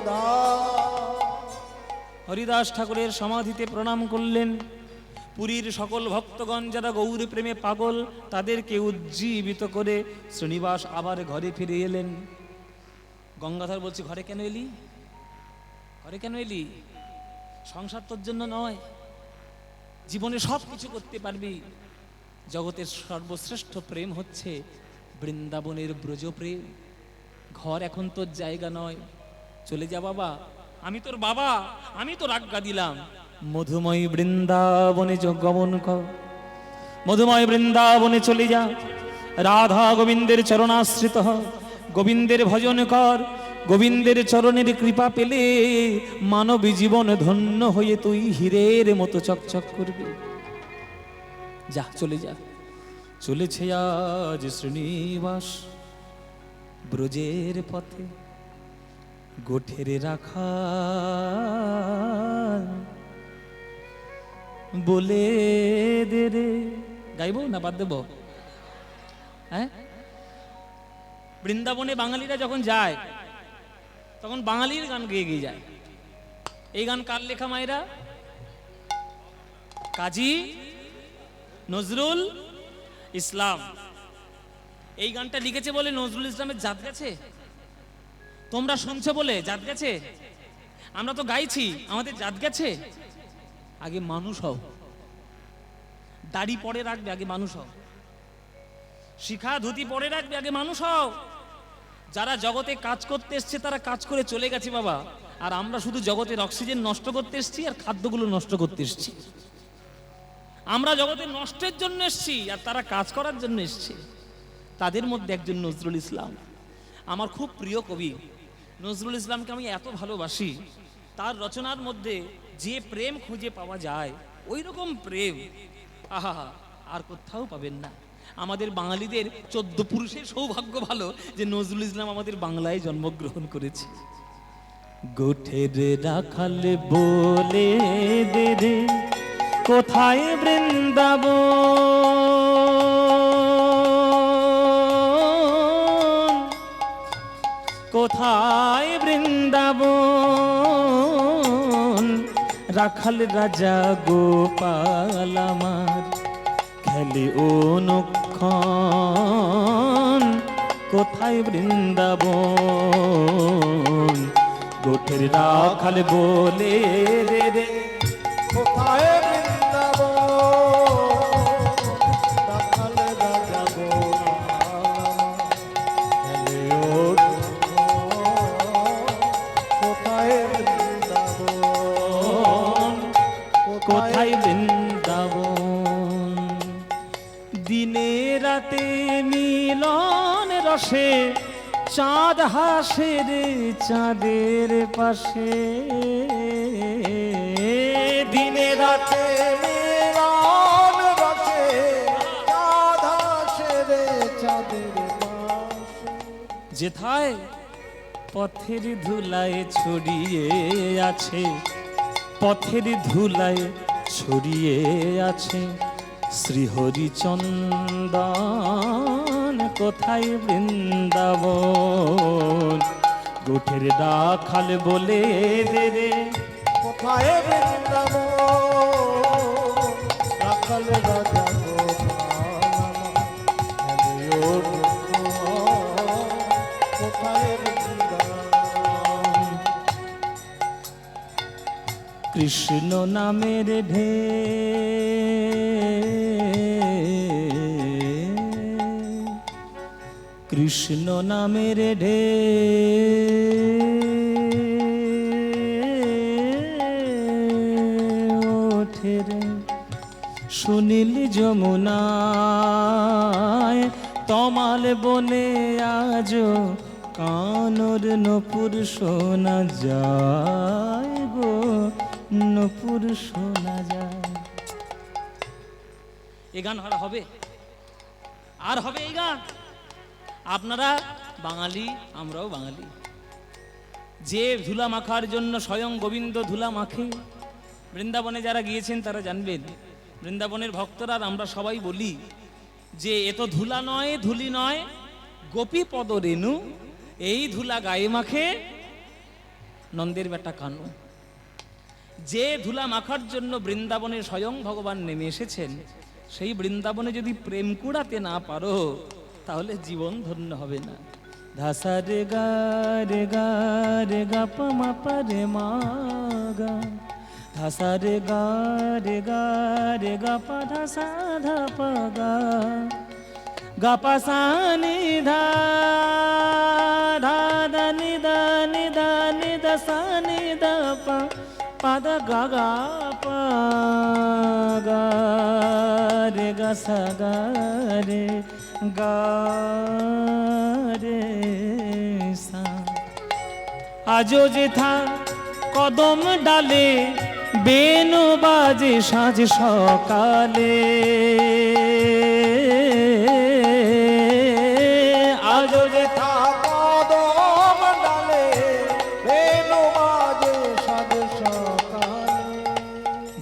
দাস। হরিদাস ঠাকুরের সমাধিতে প্রণাম করলেন। পুরীর সকল ভক্তগণ যারা গৌর প্রেমে পাগল, তাদেরকে উজ্জীবিত করে শ্রীনিবাস আবার ঘরে ফিরে এলেন। গঙ্গাধর বলছে, ঘরে কেন এলি? ঘরে কেন এলি? সংসার তোর জন্য নয়, জীবনে সব কিছু করতে পারবি। জগতের সর্বশ্রেষ্ঠ প্রেম হচ্ছে বৃন্দাবনের ব্রজ প্রেম। ঘর এখন তোর জায়গা নয়, চলে যা বাবা, আমি তোর বাবা, আমি তোর আজ্ঞা দিলাম। মধুময় বৃন্দাবনে গমন কর, মধুময় বৃন্দাবনে চলে যা। রাধা গোবিন্দের চরণাশ্রিত হ, গোবিন্দের ভজন কর। গোবিন্দের চরণের কৃপা পেলে মানবী জীবন ধন্য হয়ে তুই হীরের মতো চকচক করবি। যা, চলে যা। চলেছে আজ শ্রীনিবাস ব্রজের পথে, গোঠের রাখা বলে দে রে। গাইব না বাদ দেব? হ্যাঁ, বৃন্দাবনে বাঙালিরা যখন যায় তখন বাঙালির গান গেয়ে গিয়ে যায়। এই গান কার লেখা মায়েরা? কাজী নজরুল ইসলাম। এই গানটা লিখেছে বলে নজরুল ইসলামের জাত গেছে? তোমরা শুনছো বলে জাত গেছে? আমরা তো গাইছি, আমাদের জাত গেছে? আগে মানুষ হও, দাড়ি পরে রাখবে, আগে মানুষ হও। শিখা ধুতি পরে রাখবে, আগে মানুষ হও। যারা জগতে কাজ করতে এসছে তারা কাজ করে চলে গেছে বাবা, আর আমরা শুধু জগতের অক্সিজেন নষ্ট করতে এসছি আর খাদ্যগুলো নষ্ট করতে এসছি। আমরা জগতের নষ্টের জন্য এসছি আর তারা কাজ করার জন্য এসছে। তাদের মধ্যে একজন নজরুল ইসলাম, আমার খুব প্রিয় কবি। নজরুল ইসলামকে আমি এত ভালোবাসি, তার রচনার মধ্যে যে প্রেম খুঁজে পাওয়া যায়, ওই রকম প্রেম আহা আর কোথাও পাবেন না। আমাদের বাঙালিদের 14 পুরুষের সৌভাগ্য ভালো যে নজরুল ইসলাম আমাদের বাংলায় জন্মগ্রহণ করেছে। গোঠের রাখাল বলে দে রে, কোথায় বৃন্দাবন, কোথায় বৃন্দাবন, রাখাল রাজা গোপাল আমার খেলে অনুক্ষণ, কোথায় বৃন্দাবন। গোঠের রাখাল বলে রে রে, কোথায় বৃন্দাবন, রাখাল রাজা গোপাল খেলে অনুক্ষণ, কোথায় বৃন্দাবন। দিনে রাতে মিলন রসে চাঁদ হাসে রে চাঁদের পাশে। দিনে রাতে মিলন রসে চাঁদ হাসে রে চাঁদের পাশে। যেথায় পথের ধুলায় ছড়িয়ে আছে, পথের ধুলায় ছড়িয়ে আছে শ্রীহরিচন্দন। কোথায় বৃন্দাবন। গোঠের রাখাল বলে দে রে কোথায় বৃন্দাবন। রাখাল রাজা কোথায় বৃন্দাবন। কৃষ্ণ নামের কৃষ্ণ নামের ওঠে রে সুনীল যমুনায় তমাল বনে আজ কানর নপুর শোনা যায় গো, নপুর শোনা যায়। এই গান হবে আর হবে এই গান। আপনারা বাঙালি, আমরাও বাঙালি। যে ধুলা মাখার জন্য স্বয়ং গোবিন্দ ধুলা মাখে, বৃন্দাবনে যারা গিয়েছেন তারা জানবেন। বৃন্দাবনের ভক্তরা আমরা সবাই বলি যে এ তো ধুলা নয়, ধুলি নয়, গোপী পদ রেণু, এই ধুলা গায়ে মাখে নন্দের বেটা কানু। যে ধুলা মাখার জন্য বৃন্দাবনে স্বয়ং ভগবান নেমে এসেছেন, সেই বৃন্দাবনে যদি প্রেম কুড়াতে না পারো তাহলে জীবন ধন্য হবে না। ধাসা রে গা রে গা রে গা পা মা পা রে মা গা। ধাসা রে গা রে গা রে গা পা ধাসা ধা পা গা। গা পা সা নি ধা ধা ধা নি ধা নি ধা নি ধা সা নি ধা পা পা ধা গা গা পা গা রে গা সা গা রে গা রে সা। আজো যেথা কদম ডালে বেনু বাজে সাঁঝ সকালে। আজো যেথা কদম ডালে বেনু বাজে সাঁঝ সকালে।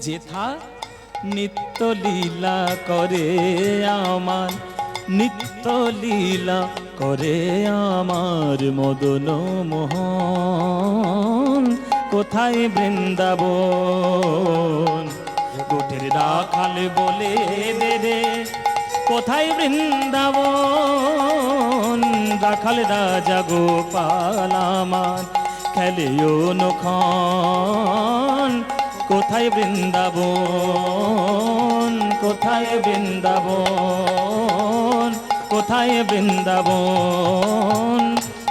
যেথা নিত্য লীলা করে আমার, নিত্য লীলা করে আমার মদন মোহন। কোথায় বৃন্দাবন। গোঠের রাখাল বলে দে রে কোথায় বৃন্দাবন। রাখাল রাজা গোপাল আমার খেলে অনুক্ষণ। কোথায় বৃন্দাবন, কোথায় বৃন্দাবন, কোথায় বৃন্দাবন,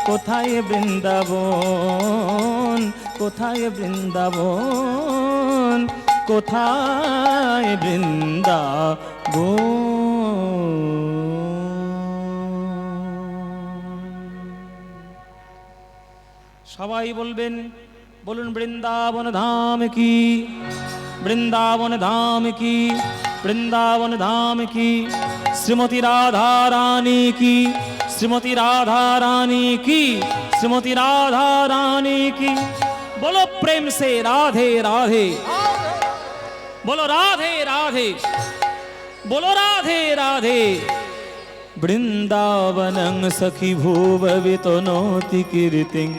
কোথায় বৃন্দাবন, কোথায় বৃন্দাবন, কোথায় বৃন্দাবন। সবাই বলবেন, বলুন বৃন্দাবন ধাম কি, বৃন্দাবন ধাম কি, বৃন্দাবন ধাম কি। শ্রীমতী রাধা রানী কি, শ্রীমতী রাধা রানী কি, श्रीमती राधा रानी की। बोलो प्रेम से राधे राधे, बोलो राधे राधे, बोलो राधे राधे। वृंदावनं सखी भुववितनोति कीर्तिं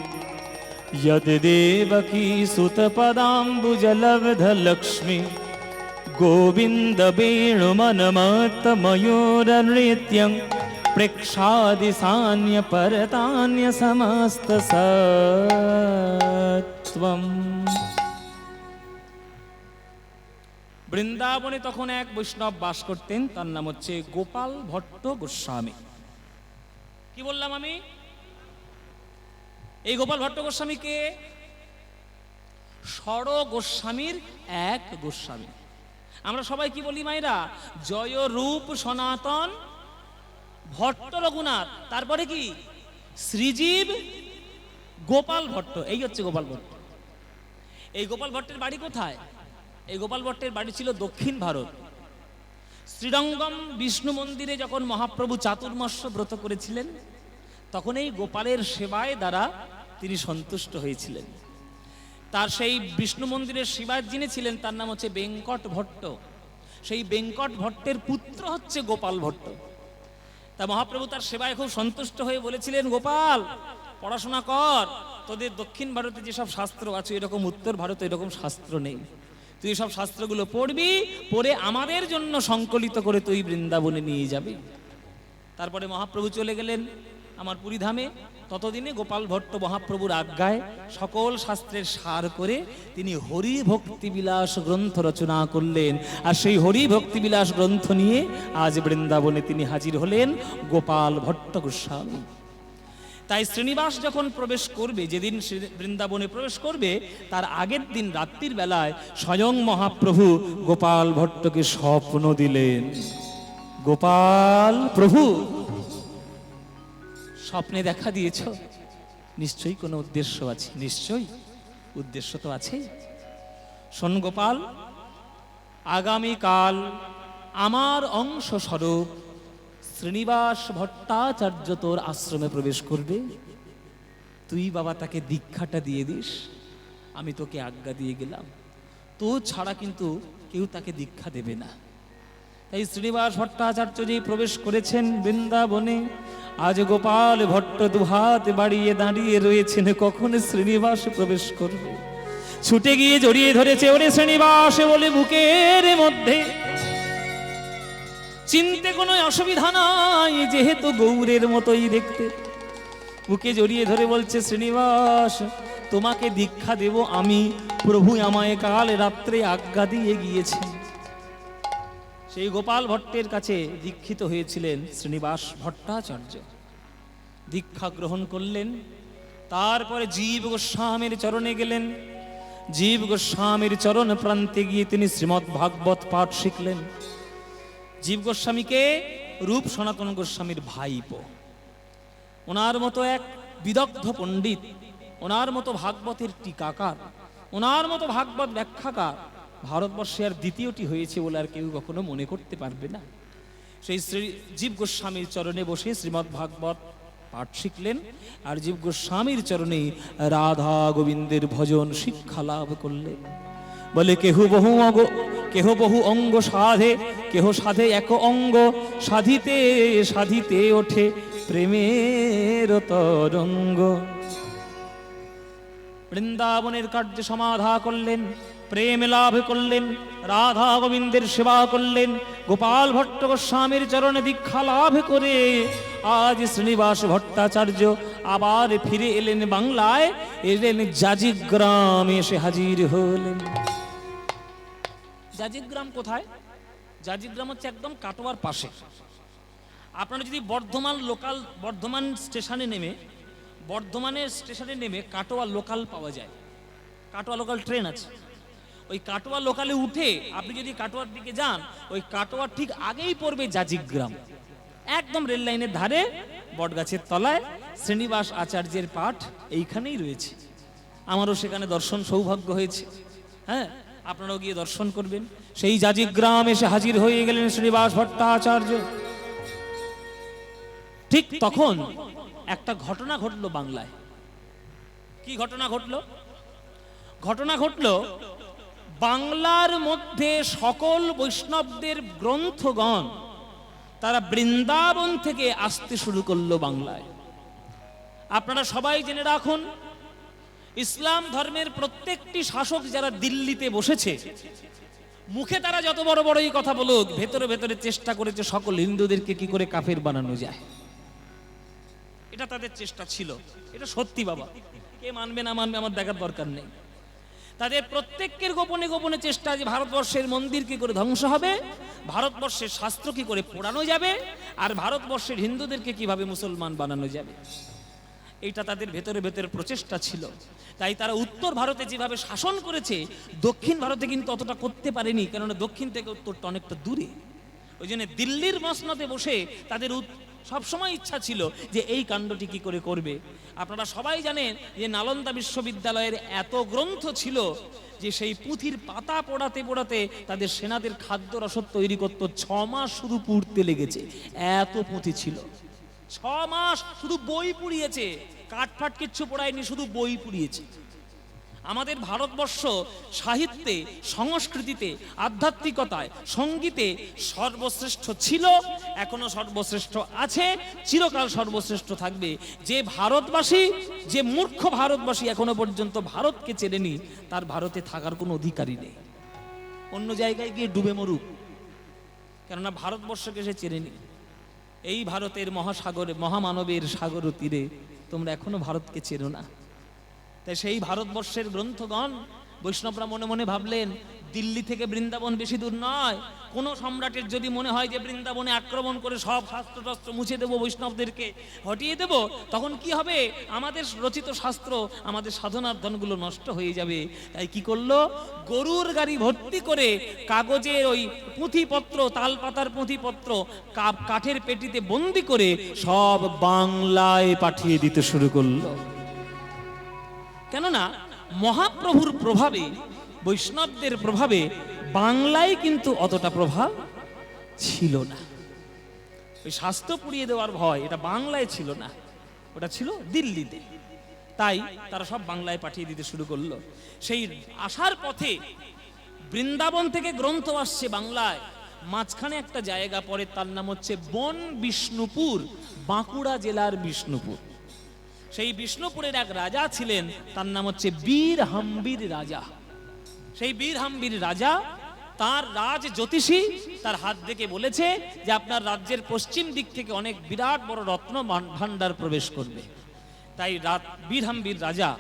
यद देवकी सुतपदाम्बुजलब्धलक्ष्मी गोविन्द वेणुमनमत्तमयूरनृत्यं प्रेक्षादिशान्य परतान्य समस्त सत्वम्। বৃন্দাবনে তখন এক বৈষ্ণব বাস করতেন, তার নাম হচ্ছে গোপাল ভট্ট গোস্বামী। কি বললাম আমি? এই গোপাল ভট্ট গোস্বামীকে ষড় গোস্বামীর এক গোস্বামী। আমরা সবাই কি বলি মায়েরা? জয় রূপ সনাতন ভট্ট রঘুনাথ, তারপরে কি শ্রীজীব গোপাল ভট্ট। এই হচ্ছে গোপাল ভট্ট। এই গোপাল ভট্টের বাড়ি কোথায়? এই গোপাল ভট্টের বাড়ি ছিল দক্ষিণ ভারত। শ্রীরঙ্গম বিষ্ণু মন্দিরে যখন মহাপ্রভু চাতুর্মাস্য ব্রত করেছিলেন, তখন এই গোপালের সেবায় দ্বারা তিনি সন্তুষ্ট হয়েছিলেন। তার সেই বিষ্ণু মন্দিরের সেবায় যিনি ছিলেন তার নাম হচ্ছে বেঙ্কট ভট্ট। সেই বেঙ্কট ভট্টের পুত্র হচ্ছে গোপাল ভট্ট। তা মহাপ্রভু তার সেবায় খুব সন্তুষ্ট হয়ে বলেছিলেন, গোপাল পড়াশোনা কর, তোদের দক্ষিণ ভারতে যেসব শাস্ত্র আছে এরকম উত্তর ভারতে এরকম শাস্ত্র নেই, তুই সব শাস্ত্রগুলো পড়বি, পড়ে আমাদের জন্য সংকলিত করে তুই বৃন্দাবনে নিয়ে যাবি। তারপরে মহাপ্রভু চলে গেলেন আমার পুরীধামে। ততদিনে গোপাল ভট্ট মহাপ্রভুর আজ্ঞায় সকল শাস্ত্রের সার করে তিনি হরি ভক্তি বিলাস গ্রন্থ রচনা করলেন। আর সেই হরি ভক্তি বিলাস গ্রন্থ নিয়ে আজ বৃন্দাবনে তিনি হাজির হলেন গোপাল ভট্ট গোস্বামী। তাই শ্রীনিবাস যখন প্রবেশ করবে, যেদিন বৃন্দাবনে প্রবেশ করবে, তার আগের দিন রাত্রির বেলায় স্বয়ং মহাপ্রভু গোপাল ভট্টকে স্বপ্ন দিলেন। গোপাল প্রভু স্বপ্নে দেখা দিয়েছ, নিশ্চয়ই কোনো উদ্দেশ্য আছে। নিশ্চয়ই উদ্দেশ্য তো আছে। শোন গোপাল, আগামীকাল আমার অংশ স্বরূপ শ্রীনিবাস ভট্টাচার্য তোর আশ্রমে প্রবেশ করবে। তুই বাবা তাকে দীক্ষাটা দিয়ে দিস, আমি তোকে আজ্ঞা দিয়ে গেলাম। তো ছাড়া কিন্তু কেউ তাকে দীক্ষা দেবে না। তাই শ্রীনিবাস ভট্টাচার্য যে প্রবেশ করেছেন বৃন্দাবনে, আজ গোপাল ভট্ট দুহাত বাড়িয়ে দাঁড়িয়ে রয়েছেন কখন শ্রীনিবাস প্রবেশ করবে। ছুটে গিয়ে জড়িয়ে ধরেছে, ওরে শ্রীনিবাস বলে বুকের মধ্যে। চিনতে কোনো অসুবিধা নাই, যেহেতু গৌরের মতোই দেখতে। বুকে জড়িয়ে ধরে বলছে, শ্রীনিবাস তোমাকে দীক্ষা দেব আমি, প্রভু আমায় কাল রাত্রে আজ্ঞা দিয়ে গিয়েছেন। সেই গোপাল ভট্টের কাছে দীক্ষিত হয়েছিলেন শ্রীনিবাস ভট্টাচার্য। দীক্ষা গ্রহণ করলেন। তারপরে জীব গোস্বামীর চরণে গেলেন। জীব গোস্বামীর চরণ প্রান্তে গিয়ে তিনি শ্রীমদ্ ভাগবত পাঠ শিখলেন। জীব গোস্বামীকে রূপ সনাতন গোস্বামীর ভাইপো। ওনার মতো এক বিদগ্ধ পণ্ডিত, ওনার মতো ভাগবতের টিকাকার, ওনার মতো ভাগবত ব্যাখ্যাকার ভারতবর্ষে আর দ্বিতীয়টি হয়েছে বলে আর কেউ কখনো মনে করতে পারবে না। সেই শ্রী জীব গোস্বামীর চরণে বসে শ্রীমদ্ ভাগবত পাঠ শিখলেন। আর জীব গোস্বামীর চরণে রাধা গোবিন্দের ভজন শিক্ষা লাভ করলেন। বলে কেহ বহু অঙ্গ সাধে, কেহ সাধে এক অঙ্গ, সাধিতে সাধিতে ওঠে প্রেমের তরঙ্গ। বৃন্দাবনের কার্য সমাধা করলেন, প্রেম লাভ করলেন, রাধা গোবিন্দের সেবা করলেন। গোপাল ভট্ট গোস্বামীর চরণে দীক্ষা লাভ করে আজ শ্রীনিবাস ভট্টাচার্য আবার ফিরে এলেন বাংলায়, এলেন জাজিগ্রামে এসে হাজির হলেন। জাজিগ্রাম কোথায়? জাজিগ্রাম হচ্ছে একদম কাটোয়ার পাশে। আপনারা যদি বর্ধমান স্টেশনে নেমে কাটোয়া লোকাল পাওয়া যায়, কাটোয়া লোকাল ট্রেন আছে। ওই কাটোয়া লোকালে উঠে আপনি যদি কাটোয়ার দিকে যান, ওই কাটোয়ার ঠিক আগেই পড়বে জাজিগ্রাম। একদম রেল লাইনের ধারে বটগাছের তলায় শ্রীনিবাস আচার্যের পাঠ এইখানেই রয়েছে। আমারও সেখানে দর্শন সৌভাগ্য হয়েছে। হ্যাঁ, আপনারাও গিয়ে দর্শন করবেন। সেই জাজিগ্রাম এসে হাজির হয়ে গেলেন শ্রীনিবাস ভট্টাচার্য। ঠিক তখন একটা ঘটনা ঘটলো বাংলায়। কি ঘটনা ঘটলো? ঘটনা ঘটলো বাংলার মধ্যে সকল বৈষ্ণবদের গ্রন্থগণ তারা বৃন্দাবন থেকে আসতে শুরু করলো বাংলায়। আপনারা সবাই জেনে রাখুন, ইসলাম ধর্মের প্রত্যেকটি শাসক যারা দিল্লিতে বসেছে, মুখে তারা যত বড় বড়ই কথা বলুক, ভেতরে ভেতরে চেষ্টা করেছে সকল হিন্দুদেরকে কি করে কাফের বানানো যায়। এটা তাদের চেষ্টা ছিল, এটা সত্যি বাবা। কে মানবে না মানবে আমার দেখার দরকার নেই। তাদের প্রত্যেকের গোপনে গোপনে চেষ্টা যে ভারতবর্ষের মন্দির কি করে ধ্বংস হবে, ভারতবর্ষের শাস্ত্র কি করে পোড়ানো যাবে, আর ভারতবর্ষের হিন্দুদেরকে কিভাবে মুসলমান বানানো যাবে। এইটা তাদের ভেতরে ভেতরে প্রচেষ্টা ছিল। তাই তারা উত্তর ভারতে যেভাবে শাসন করেছে, দক্ষিণ ভারতে কিন্তু অতটা করতে পারেনি, কেননা দক্ষিণ থেকে উত্তরটা অনেকটা দূরে। ওই জন্য দিল্লির মসনদে বসে তাদের সবসময় ইচ্ছা ছিল যে এই কাণ্ডটি কি করে করবে। আপনারা সবাই জানেন যে নালন্দা বিশ্ববিদ্যালয়ের এত গ্রন্থ ছিল যে সেই পুঁথির পাতা পড়াতে পড়াতে তাদের সেনাদের খাদ্য রসদ তৈরি করতে 6 মাস শুধু পুড়তে লেগেছে, এত পুঁথি ছিল। 6 মাস শুধু বই পুড়িয়েছে, কাঠফাট কিচ্ছু পড়ায়নি, শুধু বই পুড়িয়েছে। আমাদের ভারতবর্ষ সাহিত্যে, সংস্কৃতিতে, আধ্যাত্মিকতায়, সঙ্গীতে সর্বশ্রেষ্ঠ ছিল, এখনো সর্বশ্রেষ্ঠ আছে, চিরকাল সর্বশ্রেষ্ঠ থাকবে। যে ভারতবাসী, যে মূর্খ ভারতবাসী এখনো পর্যন্ত ভারতকে চেনেনি, তার ভারতে থাকার কোনো অধিকারই নেই। অন্য জায়গায় গিয়ে ডুবে মরুক, কেননা ভারতবর্ষকে সে চেনেনি। এই ভারতের মহাসাগরে, মহামানবের সাগর তীরে তোমরা এখনো ভারতকে চেনো না। তাই সেই ভারতবর্ষের গ্রন্থগণ বৈষ্ণবরা মনে মনে ভাবলেন, দিল্লি থেকে বৃন্দাবন বেশি দূর নয়। কোন সম্রাটের যদি মনে হয় যে বৃন্দাবনে আক্রমণ করে সব শাস্ত্র মুছে দেবো, বৈষ্ণবদেরকে হটিয়ে দেব, তখন কি হবে? আমাদের রচিত শাস্ত্র, আমাদের সাধনার ধনগুলো নষ্ট হয়ে যাবে। তাই কি করলো? গরুর গাড়ি ভর্তি করে কাগজের ওই পুঁথিপত্র, তালপাতার পুঁথিপত্র কাঠের পেটিতে বন্দি করে সব বাংলায় পাঠিয়ে দিতে শুরু করলো। কেননা মহাপ্রভুর প্রভাবে, বৈষ্ণবদের প্রভাবে বাংলায় কিন্তু অতটা প্রভাব ছিল না। ওই শাস্ত্র পুড়িয়ে দেওয়ার ভয়, এটা বাংলায় ছিল না, ওটা ছিল দিল্লিতে। তাই তারা সব বাংলায় পাঠিয়ে দিতে শুরু করলো। সেই আসার পথে বৃন্দাবন থেকে গ্রন্থ আসছে বাংলায়, মাঝখানে একটা জায়গা পড়ে, তার নাম হচ্ছে বন বিষ্ণুপুর, বাঁকুড়া জেলার বিষ্ণুপুর। সেই বিষ্ণুপুরের এক রাজা ছিলেন, তার নাম হচ্ছে বীর হাম্বির রাজা। সেই বীর হাম্বির রাজা, তার রাজ জ্যোতিষী তার হাত দেখে বলেছে যে আপনার রাজ্যের পশ্চিম দিক থেকে অনেক বিরাট বড় রত্ন ভান্ডার প্রবেশ করবে। তাই বীর হাম্বির রাজা,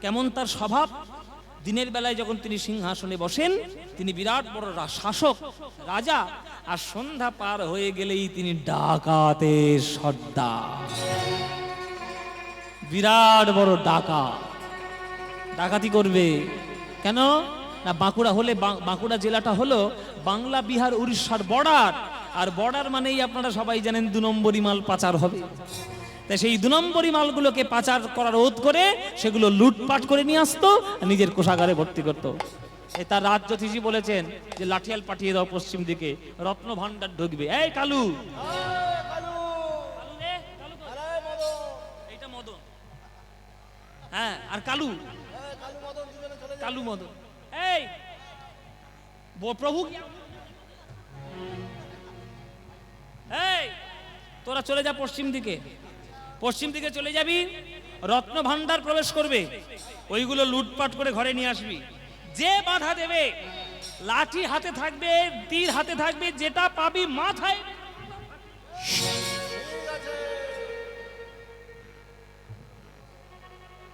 কেমন তার স্বভাব, দিনের বেলায় যখন তিনি সিংহাসনে বসেন তিনি বিরাট বড় শাসক রাজা, আর সন্ধ্যা পার হয়ে গেলেই তিনি ডাকাতের সর্দার, বিরাট বড় ডাকাতি করবে। কেন না? বাঁকুড়া হলে, বাঁকুড়া জেলাটা হলো বাংলা, বিহার, উড়িষ্যার বর্ডার। আর বর্ডার মানেই আপনারা সবাই জানেন 2 নম্বরই মাল পাচার হবে। তাই সেই 2 নম্বরই মালগুলোকে পাচার করার রোধ করে সেগুলো লুটপাট করে নিয়ে আসতো, নিজের কোষাগারে ভর্তি করতো। তার রাজ জ্যোতিষী বলেছেন যে লাঠিয়াল পাঠিয়ে দাও পশ্চিম দিকে, রত্ন ভান্ডার ঢুকবে। এই কালু, এইটা মদন, হ্যাঁ, আর কালু, কালু মদন, এই প্রভু, এই তোরা চলে যা পশ্চিম দিকে, পশ্চিম দিকে চলে যাবি, রত্ন ভান্ডার প্রবেশ করবে, ওইগুলো লুটপাট করে ঘরে নিয়ে আসবি। যে বাধা দেবে, লাঠি হাতে থাকবে, তীর হাতে থাকবে, যেটা পাবি মাথায়।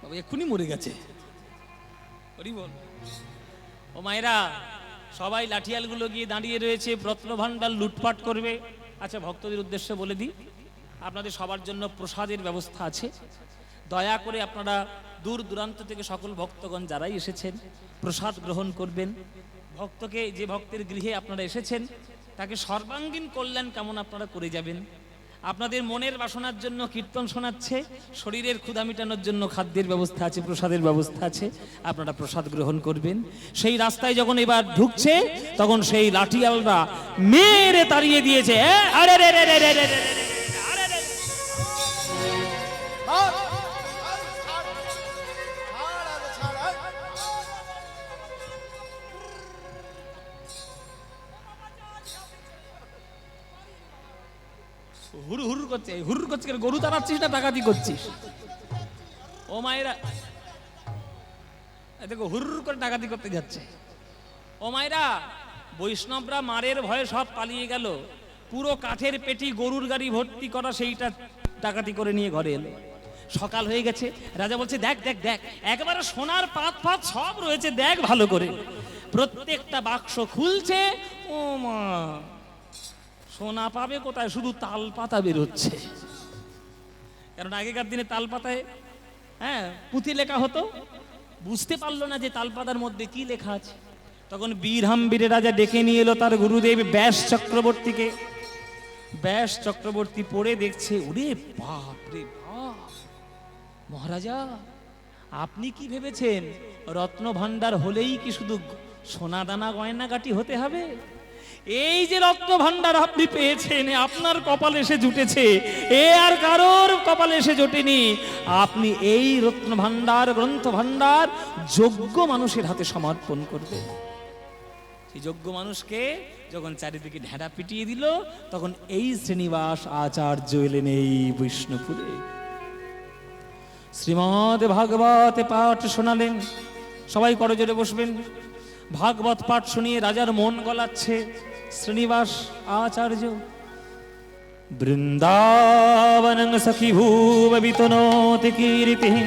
বাবা এক্ষুনি মরে গেছে। ও মায়েরা, সবাই লাঠিয়ালগুলো গিয়ে দাঁড়িয়ে রয়েছে, রত্ন ভান্ডার লুটপাট করবে। আচ্ছা, ভক্তদের উদ্দেশ্যে বলে দিই, আপনাদের সবার জন্য প্রসাদের ব্যবস্থা আছে। দয়া করে আপনারা দূর দূরান্ত থেকে সকল ভক্তগণ যারাই এসেছেন প্রসাদ গ্রহণ করবেন। ভক্তকে, যে ভক্তের গৃহে আপনারা এসেছেন তাকে সর্বাঙ্গীন কল্যাণ কেমন আপনারা করে যাবেন। আপনাদের মনের বাসনার জন্য কীর্তন শোনাচ্ছে, শরীরের ক্ষুধা মেটানোর জন্য খাদ্যের ব্যবস্থা আছে, প্রসাদের ব্যবস্থা আছে, আপনারা প্রসাদ গ্রহণ করবেন। সেই রাস্তায় যখন এবার ঢুকছে তখন সেই লাঠিয়ালরা মেরে তাড়িয়ে দিয়েছে। আরে রে রে রে রে রে রে, হুরু হুরু করছে, হুরু করছে, গরু তাড়াচ্ছিস না ডাকাতি করছিস? ও মায়েরা দেখো, হুরু করে ডাকাতি করতে যাচ্ছে। ও মায়েরা, বৈষ্ণবরা মারের ভয়ে সব পালিয়ে গেল, পুরো কাঠের পেটি গরুর গাড়ি ভর্তি করা সেইটা ডাকাতি করে নিয়ে ঘরে এলো। সকাল হয়ে গেছে, রাজা বলছে দেখ দেখ দেখ, একেবারে সোনার পাত ফাত সব রয়েছে, দেখ ভালো করে। প্রত্যেকটা বাক্স খুলছে, ও মা, সোনা পাবে কোথায়, শুধু তাল পাতা বেরোচ্ছে। কারণ আগেকার দিনে তালপাতায় পুঁথি লেখা হতো, বুঝতে পারলো না যে তালপাতার মধ্যে কি লেখা আছে। তখন বীরহাম্বীর রাজা ডেকে নিয়ে এলো তার গুরুদেব ব্যাস চক্রবর্তীকে। ব্যাস চক্রবর্তী পড়ে দেখছে, ওরে বাপ রে বাপ, মহারাজা আপনি কি ভেবেছেন রত্ন ভান্ডার হলেই কি শুধু সোনা দানা গয়নাগাটি হতে হবে? এই যে রত্ন ভান্ডার আপনি পেয়েছেন, আপনার কপালে এসে জুটেছে, এ আর কারোর কপালে এসে জোটেনি। আপনি এই রত্ন ভান্ডার, গ্রন্থ ভান্ডার যোগ্য মানুষের হাতে সমর্পণ করবেন। সেই যোগ্য মানুষকে যখন চারিদিকে ঢেড়া পিটিয়ে দিল, তখন এই শ্রীনিবাস আচার্য এলেন এই বিষ্ণুপুরে। শ্রীমদ ভাগবত পাঠ শোনালেন। সবাই করজোড়ে বসবেন। ভাগবত পাঠ শুনিয়ে রাজার মন গলাচ্ছে শ্রীনিবাস আচার্য। বৃন্দাবনং সখী ভূব বিতনোতি কীর্তিঃ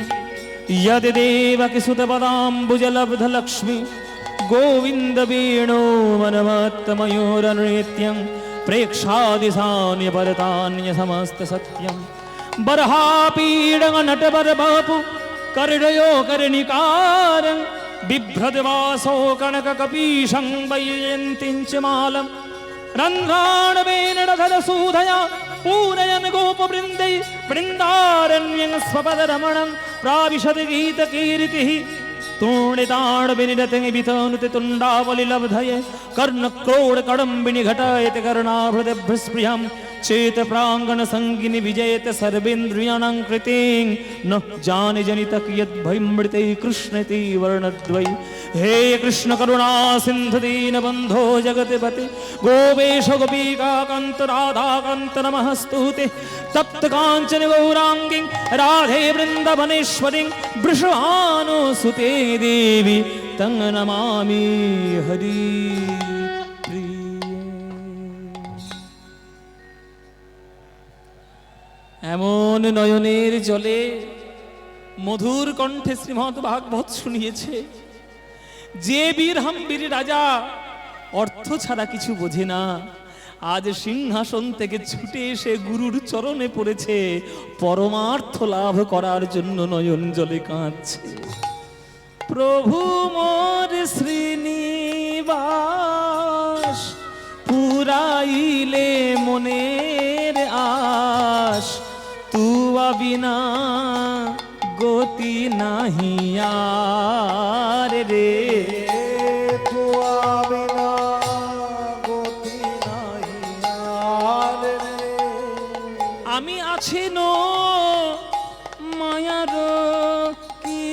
यद देवकी सुतपदाम्बुजलब्ध लक्ष्मी गोविंद वेणो मनमत्तमयोरनृत्यं प्रेक्षादिशान्य परतान्य समस्त सत्यं बर्हापीडं नटवर बापु कर्णयो कर्णिकारं बिभ्रद्वासो कनककपीशं वैजयन्तीं च मालं रन्ध्राणवेणधरसूधया पूरयन् गोपवृन्दै वृन्दारण्यं स्वपदरमणं प्राविशद गीतकीर्तिः तूणिताण्डविनिरतं वितनुते तुण्डावलिलब्धये कर्णक्रोडकडम्बिनि घटायते कर्णाभृतभ्रस्पृहं चेतप्राङ्गणसङ्गिनि विजयते सर्वेन्द्रियाणां कृतिं न जाने जनितक यद्भयमृते कृष्णति वर्णद्वै हे कृष्ण करुणा सिन्धु दीनबन्धो जगत्पते गोपेश गोपीकान्त राधाकान्त नमस्तुते तप्त काञ्चन गौराङ्गी राधे वृन्दावनेश्वरीं वृषभानुसुते देवी तं नमामि हरि এমন নয়নের জলে মধুর কণ্ঠে শ্রীমদ ভাগবত শুনিয়েছে যে বীরহাম্বীর রাজা অর্থ ছাড়া কিছু বোঝে না, আজ সিংহাসন থেকে ছুটে এসে গুরুর চরণে পড়েছে পরমার্থ লাভ করার জন্য নয়ন জলে কাঁদছে। প্রভু মোর শ্রীনিবাস পুরাইলে মনের আশ, তুয়া বিনা গতি নাহি আর রে, তুয়া বিনা গতি নাহি আর রে। আমি আছি নো মায়ার কি,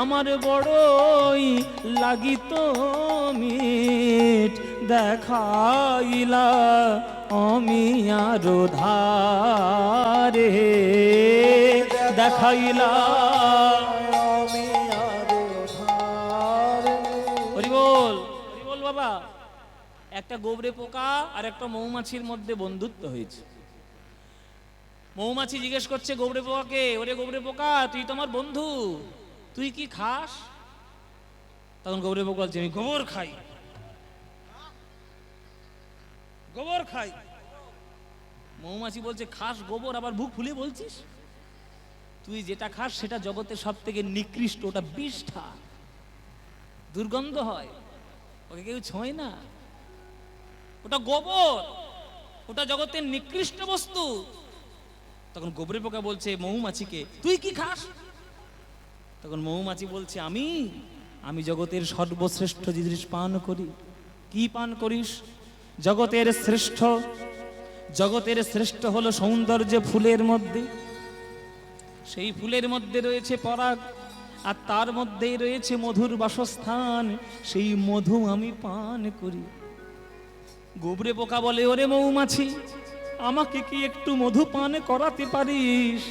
আমার বড়ই লাগিত মিট, দেখাইলা অমিয়ার ধারে, দেখাইলা অমিয়ার ধারে। হরি বল, হরি বল বাবা। একটা গোবরে পোকা আর একটা মৌমাছির মধ্যে বন্ধুত্ব হয়েছে। মৌমাছি জিজ্ঞেস করছে গোবরে পোকাকে, ওরে গোবরে পোকা তুই তোমার বন্ধু, তুই কি খাস? তখন গোবরে পোকা বলছে আমি গোবর খাই, গোবর খাই। মৌমাছি বলছে খাস গোবর, আবার বুক ফুলে বলছিস? তুই যেটা খাস সেটা জগতের সব থেকে নিকৃষ্ট, ওটা বিষ্ঠা, দুর্গন্ধ হয়, ওকে কেউ ছোঁয় না, ওটা গোবর, ওটা জগতের নিকৃষ্ট বস্তু। তখন গোবরে পোকা বলছে মৌমাছিকে তুই কি খাস? তখন মৌমাছি বলছে আমি জগতের সর্বশ্রেষ্ঠ জিনিস পান করি। কি পান করিস? জগতের শ্রেষ্ঠ হলো সৌন্দর্য ফুলের মধ্যে, সেই ফুলের মধ্যে রয়েছে পরাগ, আর তার মধ্যেই রয়েছে মধুর বাসস্থান, সেই মধু আমি পান করি। গোবরে পোকা বলে ওরে মৌমাছি আমাকে কি একটু মধু পান করাতে পারিস?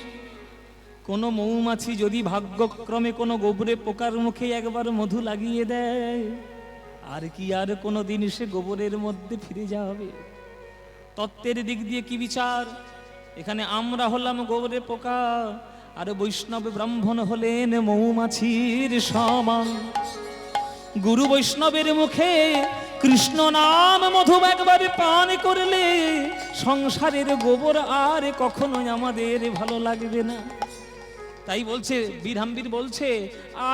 কোন মৌমাছি যদি ভাগ্যক্রমে কোনো গোবরে পোকার মুখে একবার মধু লাগিয়ে দেয়, আর কি আর কোনোদিন সে গোবরের মধ্যে ফিরে যাবে? তত্ত্বের দিক দিয়ে কি বিচার? এখানে আমরা হলাম গোবরে পোকা, আর বৈষ্ণব ব্রাহ্মণ হলেন মৌমাছির সমান। গুরু বৈষ্ণবের মুখে কৃষ্ণ নাম মধু একবারে পান করলে সংসারের গোবর আর কখনোই আমাদের ভালো লাগবে না। তাই বলছে বীরহাম্বির বলছে,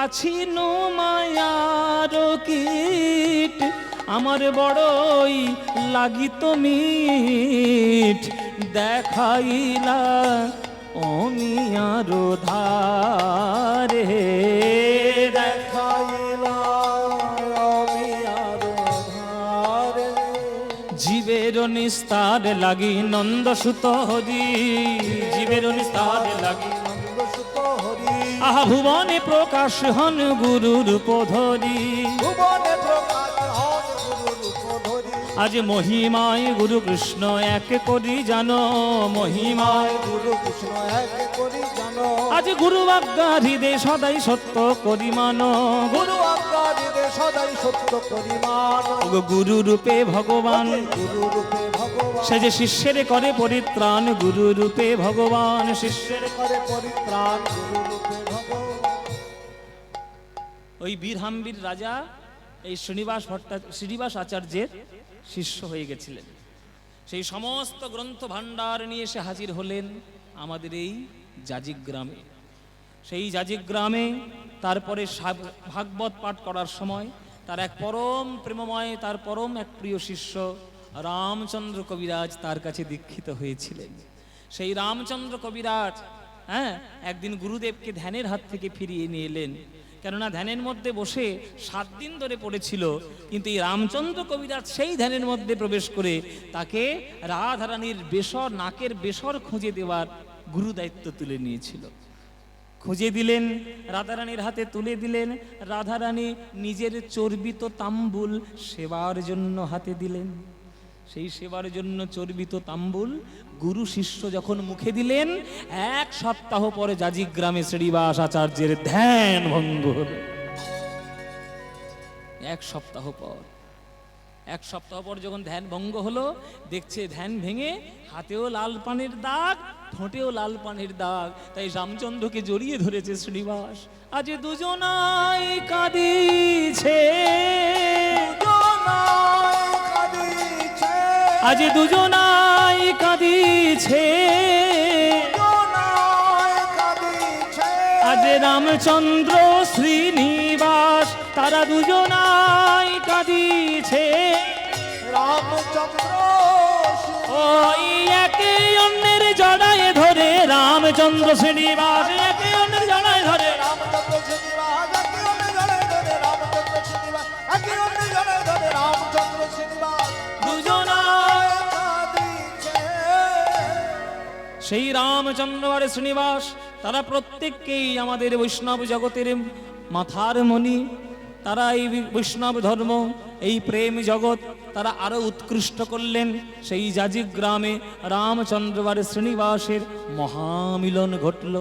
আছি নো মায়ার কীট আমার বড়ই লাগিত মিঠ, দেখাইলা অমিয়ার ধারে, দেখাইলা আমি আরো ধারে। জীবের নিস্তার লাগি নন্দসুত হরি, জীবের নিস্তার লাগি নন্দসুত হরি, আহা ভুবনে প্রকাশ হন গুরু রূপ ধরি, ভুবনে প্রকাশ হন গুরু রূপ ধরি। আজ মহিমায় গুরু কৃষ্ণ এক করি জানো, মহিমায় গুরু কৃষ্ণ এক করি জানো, আজ গুরু আজ্ঞা হৃদয় সদাই সত্য করি মানো, গুরু আজ্ঞা দিতে সদাই সত্য পরিমাণ। গুরু রূপে ভগবান গুরু রূপে ভগবান, সে যে শিষ্যের করে পরিত্রাণ, গুরু রূপে ভগবান শিষ্যের। করে পরিত্রাণ গুরু রূপে ভগবান। ওই বীরহাম্বির রাজা এই শ্রীনিবাস আচার্যের শিষ্য হয়ে গেছিলেন। সেই সমস্ত গ্রন্থ ভাণ্ডার নিয়ে এসে হাজির হলেন আমাদের এই জাজিক গ্রামে। সেই জাজিক গ্রামে তারপরে ভাগবত পাঠ করার সময় তার এক পরম প্রেমময়, তার পরম এক প্রিয় শিষ্য রামচন্দ্র কবিরাজ তার কাছে দীক্ষিত হয়েছিলেন। সেই রামচন্দ্র কবিরাজ একদিন গুরুদেবকে ধ্যানের হাত থেকে ফিরিয়ে নিয়ে এলেন। কেননা ধ্যানের মধ্যে বসে 7 দিন ধরে পড়েছিল, কিন্তু এই রামচন্দ্র কবিরাজ সেই ধ্যানের মধ্যে প্রবেশ করে তাকে রাধারানীর বেসর, নাকের বেসর খুঁজে দেওয়ার গুরু দায়িত্ব তুলে নিয়েছিল। খুঁজে দিলেন, রাধারানীর হাতে তুলে দিলেন। রাধারানী নিজের চর্বিত তাম্বুল সেবার জন্য হাতে দিলেন। সেই সেবার জন্য চর্বিত তাম্বুল গুরু শিষ্য যখন মুখে দিলেন, 1 সপ্তাহ পরে জাজিক গ্রামে শ্রীনিবাস আচার্যের ধ্যান ভঙ্গ হলো। 1 সপ্তাহ পর যখন ধ্যান ভঙ্গ হলো, দেখছে ধ্যান ভেঙে হাতেও লাল পানির দাগ, ঠোঁটেও লাল পানির দাগ। তাই রামচন্দ্রকে জড়িয়ে ধরেছে শ্রীনিবাস। আজ দুজনাই কাঁদিছে, আজ দুজনাই কাঁদিছে, আজ রামচন্দ্র শ্রীনিবাস তারা দুজনাই কাঁদিছে। রামচন্দ্র ওই একে অন্যের জড়ায় ধরে রামচন্দ্র শ্রীনিবাস, একে অন্যের জড়ায় ধরে রামচন্দ্র শ্রীনিবাস, একে অন্যের জড়ায় ধরে রামচন্দ্র শ্রীনিবাস, একে অন্যের জড়ায় ধরে রামচন্দ্র শ্রীনিবাস দুজনাই। কাঁদিছে। সেই রামচন্দ্র আর শ্রীনিবাস তারা প্রত্যেককেই আমাদের বৈষ্ণব জগতের মাথার মণি। তারা এই বৈষ্ণব ধর্ম, এই প্রেম জগৎ তারা আরো উৎকৃষ্ট করলেন। সেই জাজিক গ্রামে রামচন্দ্র আর শ্রীনিবাসের মহামিলন ঘটল।